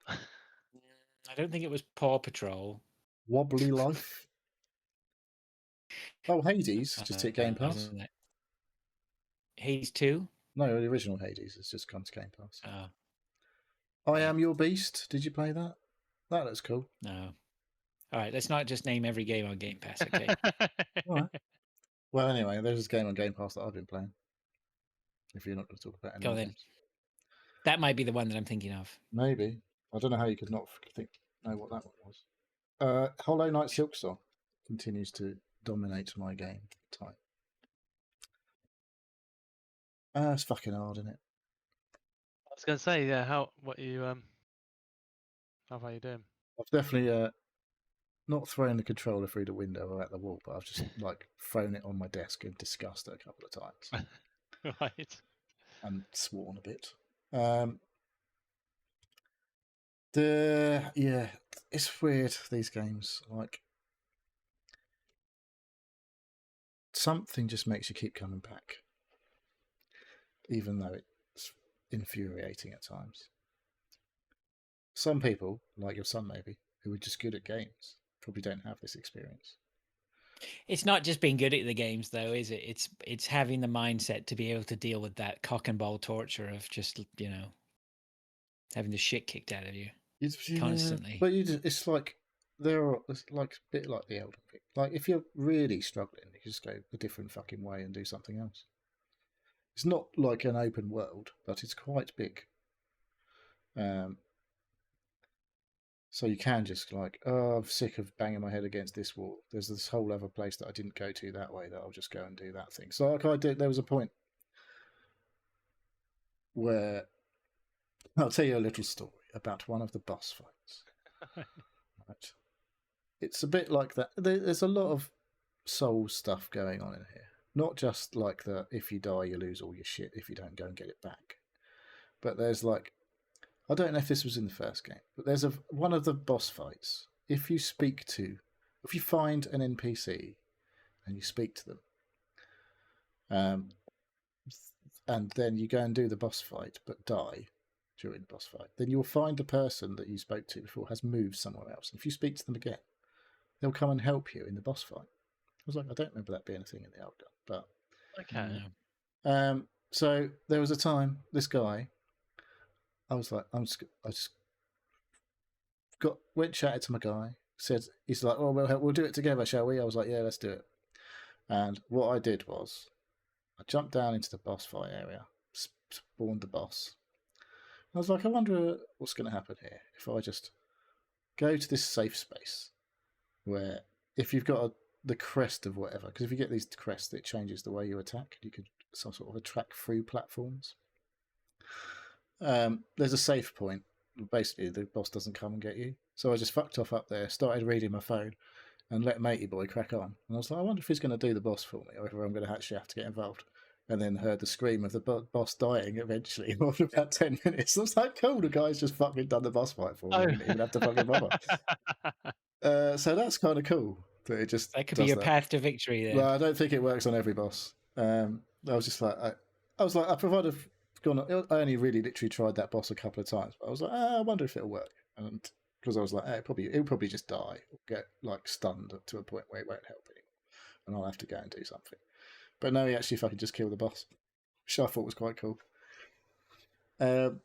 I don't think it was Paw Patrol. Wobbly Life. Oh, Hades. Just hit Game Pass. Hades 2? No, the original Hades has just come to Game Pass. Oh. I Am Your Beast. Did you play that? That looks cool. No. All right, let's not just name every game on Game Pass, okay? All right. Well, anyway, there's this game on Game Pass that I've been playing. If you're not going to talk about any Go then. That might be the one that I'm thinking of. Maybe. I don't know how you could not know what that one was. Hollow Knight Silksong continues to dominate my game time. It's fucking hard, isn't it? I was going to say, yeah. How are you doing? I've definitely not thrown the controller through the window or at the wall, but I've just thrown it on my desk in disgust a couple of times. Right. And sworn a bit. It's weird, these games. Something just makes you keep coming back, even though it's infuriating at times. Some people, like your son maybe, who are just good at games, probably don't have this experience. It's not just being good at the games, though, is it? It's having the mindset to be able to deal with that cock and ball torture of just having the shit kicked out of you constantly. But it's like it's like a bit like the Elden Ring. Like if you're really struggling, you just go a different fucking way and do something else. It's not like an open world, but it's quite big. So you can just I'm sick of banging my head against this wall. There's this whole other place that I didn't go to that way that I'll just go and do that thing. So there was a point where I'll tell you a little story about one of the boss fights. Right. It's a bit like that. There's a lot of soul stuff going on in here. Not just like if you die, you lose all your shit if you don't go and get it back. But there's I don't know if this was in the first game, but there's one of the boss fights. If you find an NPC and you speak to them, and then you go and do the boss fight but die during the boss fight, then you'll find the person that you spoke to before has moved somewhere else. And if you speak to them again, they'll come and help you in the boss fight. I was I don't remember that being a thing in the old gun, but okay. So there was a time this guy. I was I just went chatted to my guy. He's like, "Oh, we'll do it together, shall we?" I was like, "Yeah, let's do it." And what I did was, I jumped down into the boss fight area, spawned the boss. I was like, I wonder what's going to happen here if I just go to this safe space where if you've got the crest of whatever, because if you get these crests, it changes the way you attack. You could some sort of attack through platforms. There's a safe point. Basically, the boss doesn't come and get you. So I just fucked off up there, started reading my phone, and let Matey Boy crack on. And I was like, I wonder if he's going to do the boss for me, or if I'm going to actually have to get involved. And then heard the scream of the boss dying eventually after about 10 minutes. I was like, cool, the guy's just fucking done the boss fight for me. I didn't even have to fucking bother. So that's kind of cool. That it just that could be your path to victory then. Well, I don't think it works on every boss. I was just like, I only really literally tried that boss a couple of times, but I was like, I wonder if it'll work. And because I was like, it'll probably just die or get like stunned to a point where it won't help anymore, and I'll have to go and do something. But no, he actually fucking just killed the boss, which I thought was quite cool. So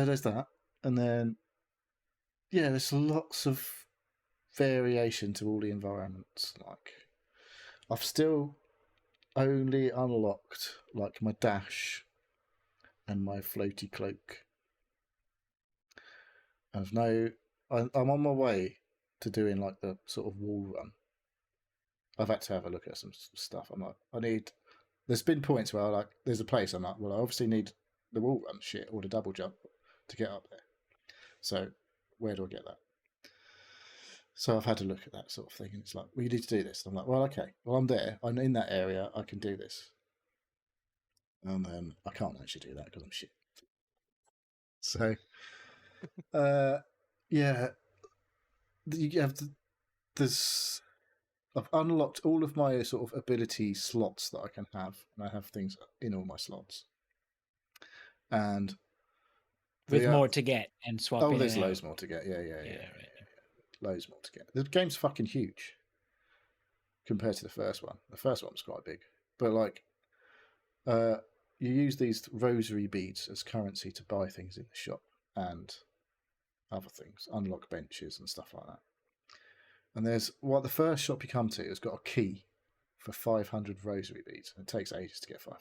there's that, and then there's lots of variation to all the environments. Like, I've still only unlocked like my dash and my floaty cloak. I'm on my way to doing like the sort of wall run. I've had to have a look at some stuff. I'm like, there's been points where there's a place I'm like, well, I obviously need the wall run shit or the double jump to get up there. So where do I get that? So I've had to look at that sort of thing, and it's like, well, you need to do this. And I'm like, well, okay, well, I'm there. I'm in that area. I can do this. And then I can't actually do that because I'm shit. So, I've unlocked all of my sort of ability slots that I can have, and I have things in all my slots. And with more to get and swap. Oh, there's loads more to get. Yeah. Right. Loads more to get. The game's fucking huge compared to the first one. The first one was quite big, but like, you use these rosary beads as currency to buy things in the shop and other things, unlock benches and stuff like that. And the first shop you come to has got a key for 500 rosary beads, and it takes ages to get 500.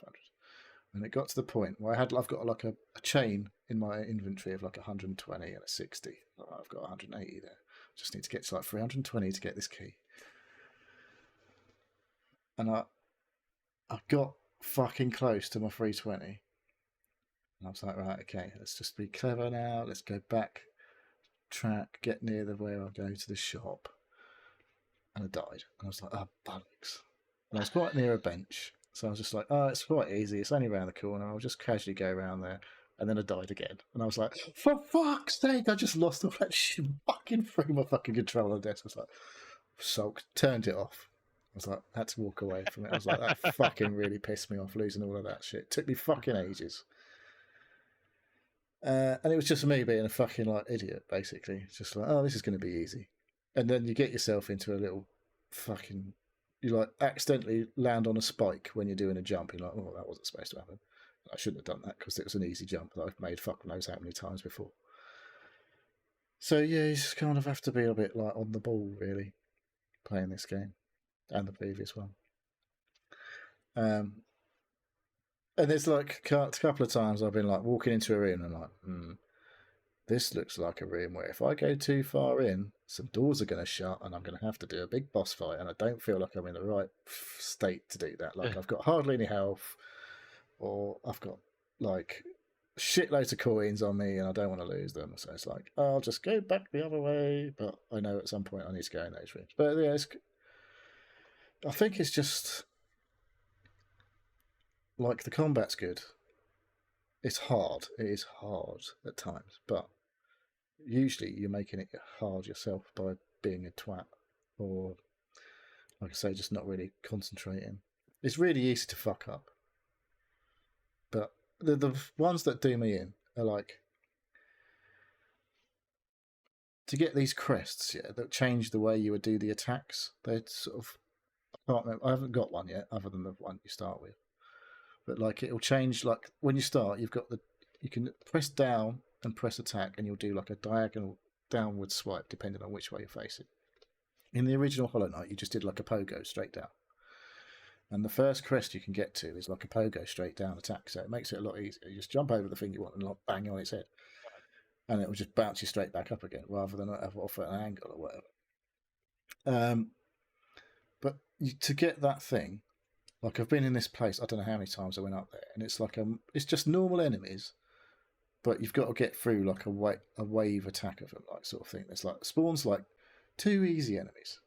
And it got to the point where I've got like a chain in my inventory of like 120 and a 60. I've got 180 there. Just need to get to like 320 to get this key. And I got fucking close to my 320. And I was like, right, okay, let's just be clever now. Let's go back track, get near where I go to the shop. And I died. And I was like, oh, bollocks. And I was quite near a bench. So I was just like, oh, it's quite easy. It's only around the corner. I'll just casually go around there. And then I died again. And I was like, for fuck's sake, I just lost all that shit. Fucking threw my fucking controller desk. I was like, sulked, turned it off. I was like, had to walk away from it. I was like, that fucking really pissed me off, losing all of that shit. It took me fucking ages. And it was just me being a fucking like idiot, basically. It's just like, oh, this is going to be easy. And then you get yourself into a little fucking, you like accidentally land on a spike when you're doing a jump. You're like, oh, that wasn't supposed to happen. I shouldn't have done that because it was an easy jump that I've made fuck knows how many times before. So yeah, you just kind of have to be a bit like on the ball, really, playing this game and the previous one. And there's like a couple of times I've been like walking into a room and I'm like, this looks like a room where if I go too far in, some doors are going to shut and I'm going to have to do a big boss fight. And I don't feel like I'm in the right state to do that. Like I've got hardly any health, or I've got like shitloads of coins on me and I don't want to lose them. So it's like, I'll just go back the other way. But I know at some point I need to go in those rooms. But yeah, I think it's just like the combat's good. It's hard. It is hard at times, but usually you're making it hard yourself by being a twat, or like I say, just not really concentrating. It's really easy to fuck up, but the ones that do me in are like to get these crests, that change the way you would do the attacks. They're sort of, I can't remember. I haven't got one yet, other than the one you start with. But like it'll change. Like when you start, you can press down and press attack, and you'll do like a diagonal downward swipe depending on which way you're facing. In the original Hollow Knight, you just did like a pogo straight down. And the first crest you can get to is like a pogo straight down attack, so it makes it a lot easier. You just jump over the thing you want and like bang on its head, and it will just bounce you straight back up again, rather than off at an angle or whatever. But to get that thing, like I've been in this place, I don't know how many times I went up there, and it's like it's just normal enemies, but you've got to get through like a wave attack of them, like sort of thing. There's like spawns like 2 easy enemies,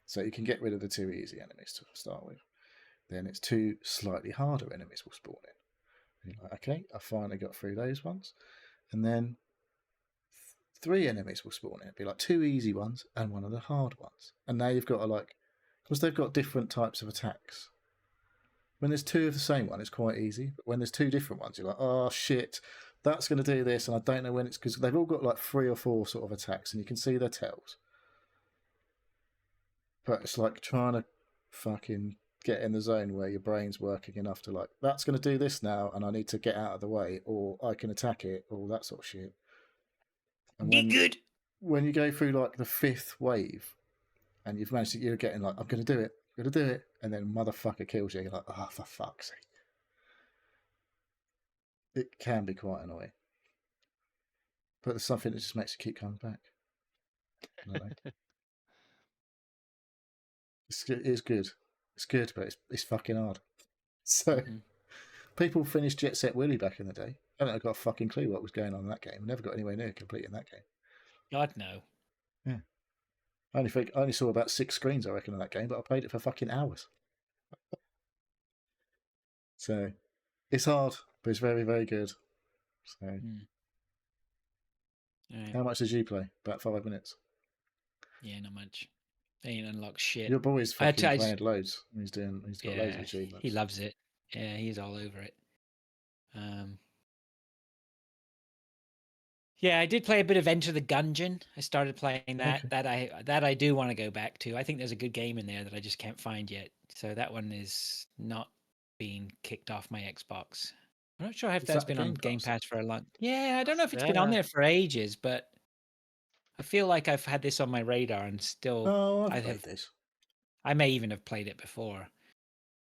so you can get rid of the 2 easy enemies to start with. Then it's 2 slightly harder enemies will spawn in. And you're like, okay, I finally got through those ones, and then 3 enemies will spawn in. It'd be like 2 easy ones and 1 of the hard ones, and now you've got to like, because they've got different types of attacks. When there's 2 of the same one, it's quite easy. But when there's 2 different ones, you're like, oh shit, that's going to do this, and I don't know when it's, because they've all got like 3 or 4 sort of attacks, and you can see their tells. But it's like trying to fucking get in the zone where your brain's working enough to like, that's going to do this now, and I need to get out of the way, or I can attack it, all that sort of shit. And when you go through like the 5th wave, and you've managed to, you're getting like, I'm going to do it, and then motherfucker kills you. You're like, oh, for fuck's sake. It can be quite annoying. But there's something that just makes you keep coming back. I don't know. It's good. It's good, but it's fucking hard. So, people finished Jet Set Willy back in the day. I don't know, got a fucking clue what was going on in that game. Never got anywhere near completing that game. God, no. Yeah. I only saw about 6 screens, I reckon, in that game, but I played it for fucking hours. So, it's hard, but it's very, very good. So, right. How much did you play? About 5 minutes. Yeah, not much. They ain't unlocked shit. Your boy's fucking playing loads. He's got loads of achievements. He loves it. Yeah, he's all over it. Yeah, I did play a bit of Enter the Gungeon. I started playing that. Okay. That I do want to go back to. I think there's a good game in there that I just can't find yet. So that one is not being kicked off my Xbox. I'm not sure if that's been on Game Pass for a long. Yeah, I don't know if it's been on there for ages, but I feel like I've had this on my radar and still. Oh, I've played this. I may even have played it before.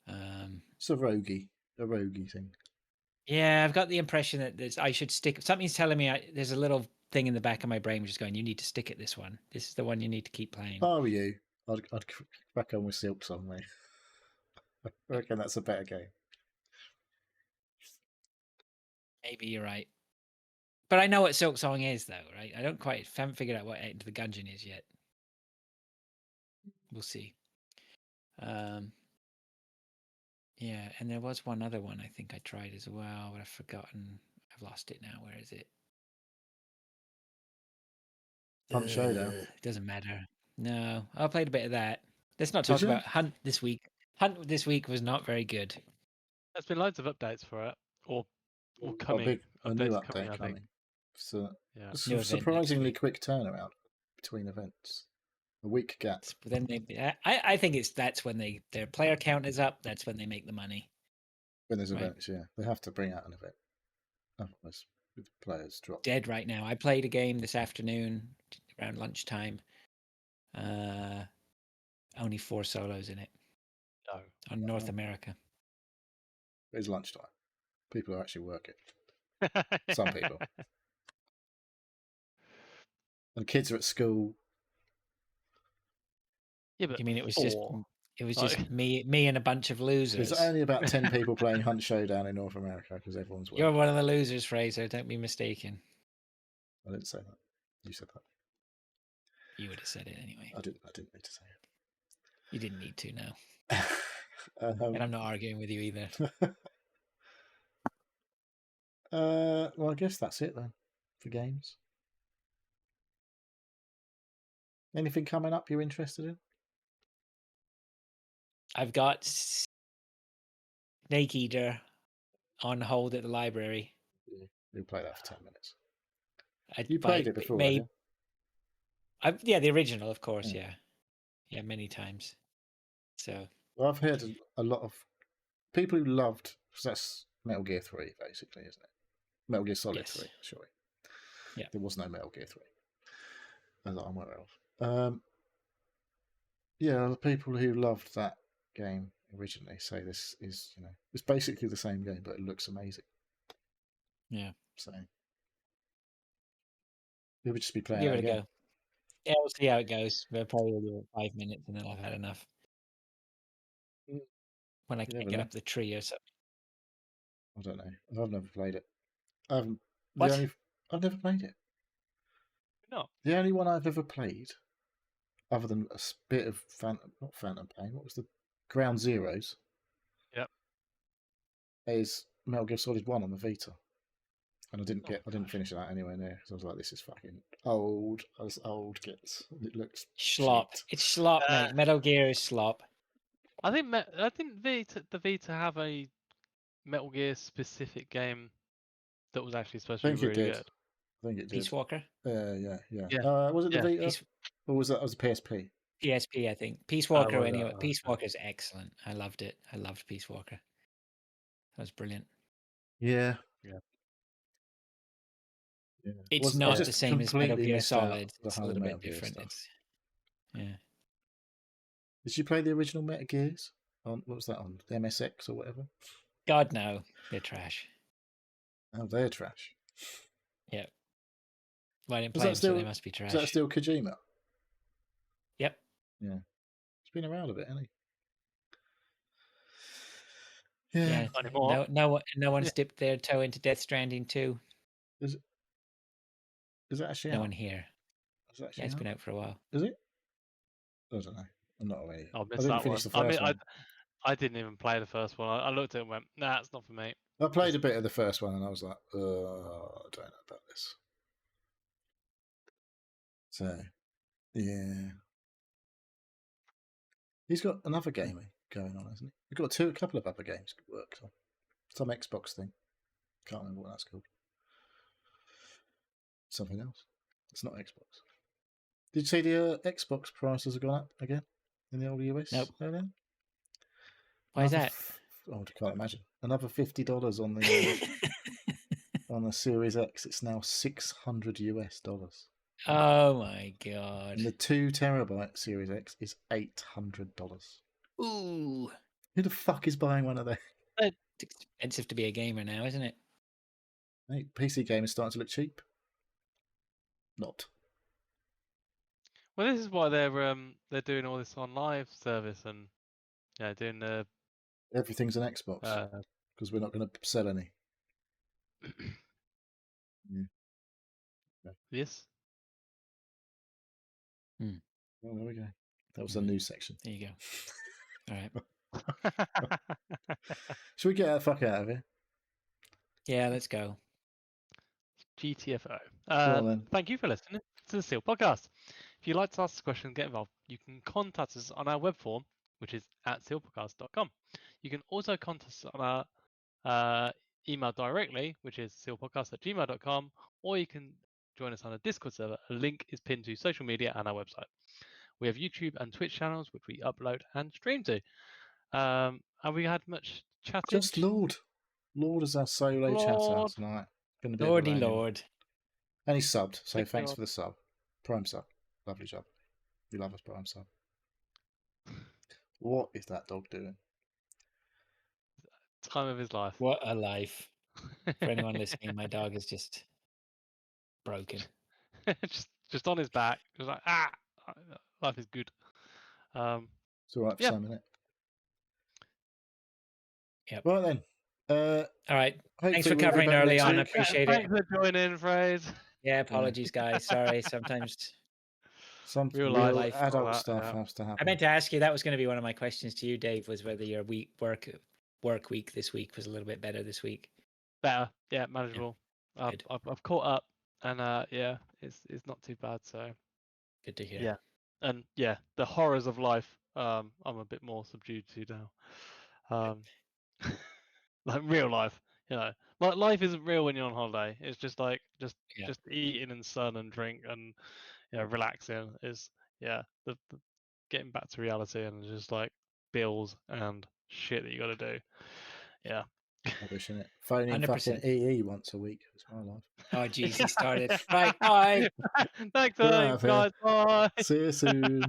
It's a roguey thing. Yeah, I've got the impression that I should stick. Something's telling me there's a little thing in the back of my brain which is going, you need to stick at this one. This is the one you need to keep playing. If I were you, I'd crack on with Silksong, mate. I reckon that's a better game. Maybe you're right. But I know what Silksong is, though, right? I haven't figured out what Enter the Gungeon is yet. We'll see. Yeah, and there was one other one I think I tried as well, but I've forgotten. I've lost it now. Where is it? Hunt Showdown. It doesn't matter. No, I played a bit of that. Let's not talk about Hunt this week. Hunt this week was not very good. There's been loads of updates for it, or coming. A new update coming. So yeah, it's a surprisingly quick turnaround between events. A week gap. But then I think that's when their player count is up. That's when they make the money. When there's events, yeah, they have to bring out an event. Otherwise, the players drop. Dead right now. I played a game this afternoon around lunchtime. Only 4 solos in it. No. On North America. It's lunchtime. People are actually working. Some people. And kids are at school. Yeah, but you mean it was just me and a bunch of losers? There's only about 10 people playing Hunt Showdown in North America because everyone's working. You're one of the losers, Fraser. Don't be mistaken. I didn't say that. You said that. You would have said it anyway. I didn't need to say it. You didn't need to, no. And I'm not arguing with you either. Well, I guess that's it then for games. Anything coming up you're interested in? I've got Snake Eater on hold at the library. You'll play that for 10 minutes. You played it before, yeah, the original, of course, yeah, many times. So well, I've heard a lot of people who loved. That's Metal Gear 3, basically, isn't it? Metal Gear Solid 3, surely. Yeah, there was no Metal Gear 3, as I'm aware of. Yeah, the people who loved that game originally say this is, it's basically the same game, but it looks amazing. Yeah. So we would just be playing Give it it a again. go. Yeah, we'll see how it goes. We'll probably do it 5 minutes and then I've had enough. When I can't get up the tree or something. I don't know. I've never played it. I've never played it. No. The only one I've ever played, other than a bit of not Phantom Pain, what was the Ground Zeroes? Yep. Is Metal Gear Solid 1 on the Vita. And I didn't gosh. finish that anywhere near because I was like, this is fucking old as old gets. It looks Slop. shit. It's slop, mate. Metal Gear is slop. I think the Vita have a Metal Gear specific game that was actually supposed to be really good. I think it did. Peace Walker? Yeah. Was it the Yeah. Vita? Or was that was a PSP? PSP, I think. Peace Walker, anyway. Peace Walker is excellent. I loved it. I loved Peace Walker. That was brilliant. Yeah. It's not the same as Metal Gear Solid. It's a little bit different. Yeah. Did you play the original Metal Gears? What was that on? The MSX or whatever? God, no. They're trash. Oh, they're trash. Yeah. Well, I didn't play them, so they must be trash. Is that still Kojima? Yep. Yeah. He's been around a bit, hasn't he? Yeah. No one's dipped their toe into Death Stranding 2. Is that actually no out? One here. Yeah, it's been out for a while. Is it? I don't know. I'm not aware. I didn't finish the first one. I didn't even play the first one. I looked at it and went, nah, it's not for me. I played a bit of the first one and I was like, I don't know about this. So, yeah. He's got another game going on, hasn't he? He's got a couple of other games worked on. Some Xbox thing. Can't remember what that's called. Something else. It's not Xbox. Did you see the Xbox prices have gone up again in the old US? Nope. Earlier? Why is that? I can't imagine. Another $50 on the on the Series X. It's now $600 US. Oh my god! And the 2 terabyte Series X is $800. Ooh! Who the fuck is buying one of those? It's expensive to be a gamer now, isn't it? Hey, PC gamers starting to look cheap. Not. Well, this is why they're doing all this on live service and doing the everything's an Xbox because we're not going to sell any. Yes. Well, there we go. That was the news section. There you go. All right. Should we get the fuck out of here? Yeah, let's go. GTFO. Thank you for listening to the Seal Podcast. If you'd like to ask a question and get involved, you can contact us on our web form, which is at sealpodcast.com. You can also contact us on our email directly, which is sealpodcast@gmail.com, or you can join us on a Discord server. A link is pinned to social media and our website. We have YouTube and Twitch channels, which we upload and stream to. Have we had much chatting? Just Lord. Lord is our solo chatter tonight. Lordy Lord. And he subbed, so thanks for the sub. Prime sub. Lovely job. We love us, Prime sub. What is that dog doing? Time of his life. What a life. For anyone listening, my dog is just broken. just on his back. Just like, life is good. It's all right for some minute. Yep. Right then. All right. Thanks for covering early on. I appreciate it. Thanks for joining, Fraser. Yeah, apologies, guys. Sorry. Sometimes some real life adult stuff has to happen. I meant to ask you, that was going to be one of my questions to you, Dave, was whether your work week this week was a little bit better this week. Better, yeah, manageable. Yeah. I've caught up, and yeah, it's not too bad. So good to hear. Yeah, and yeah, the horrors of life. I'm a bit more subdued to now. Like real life, like life isn't real when you're on holiday. It's just like just eating and sun and drink and relaxing is the getting back to reality and just like bills and shit that you got to do. Yeah. Rubbish, isn't it? Phoning fucking EE once a week. It's my life. Oh, jeez, he started. Right, bye. Thanks, guys. Bye. See you soon.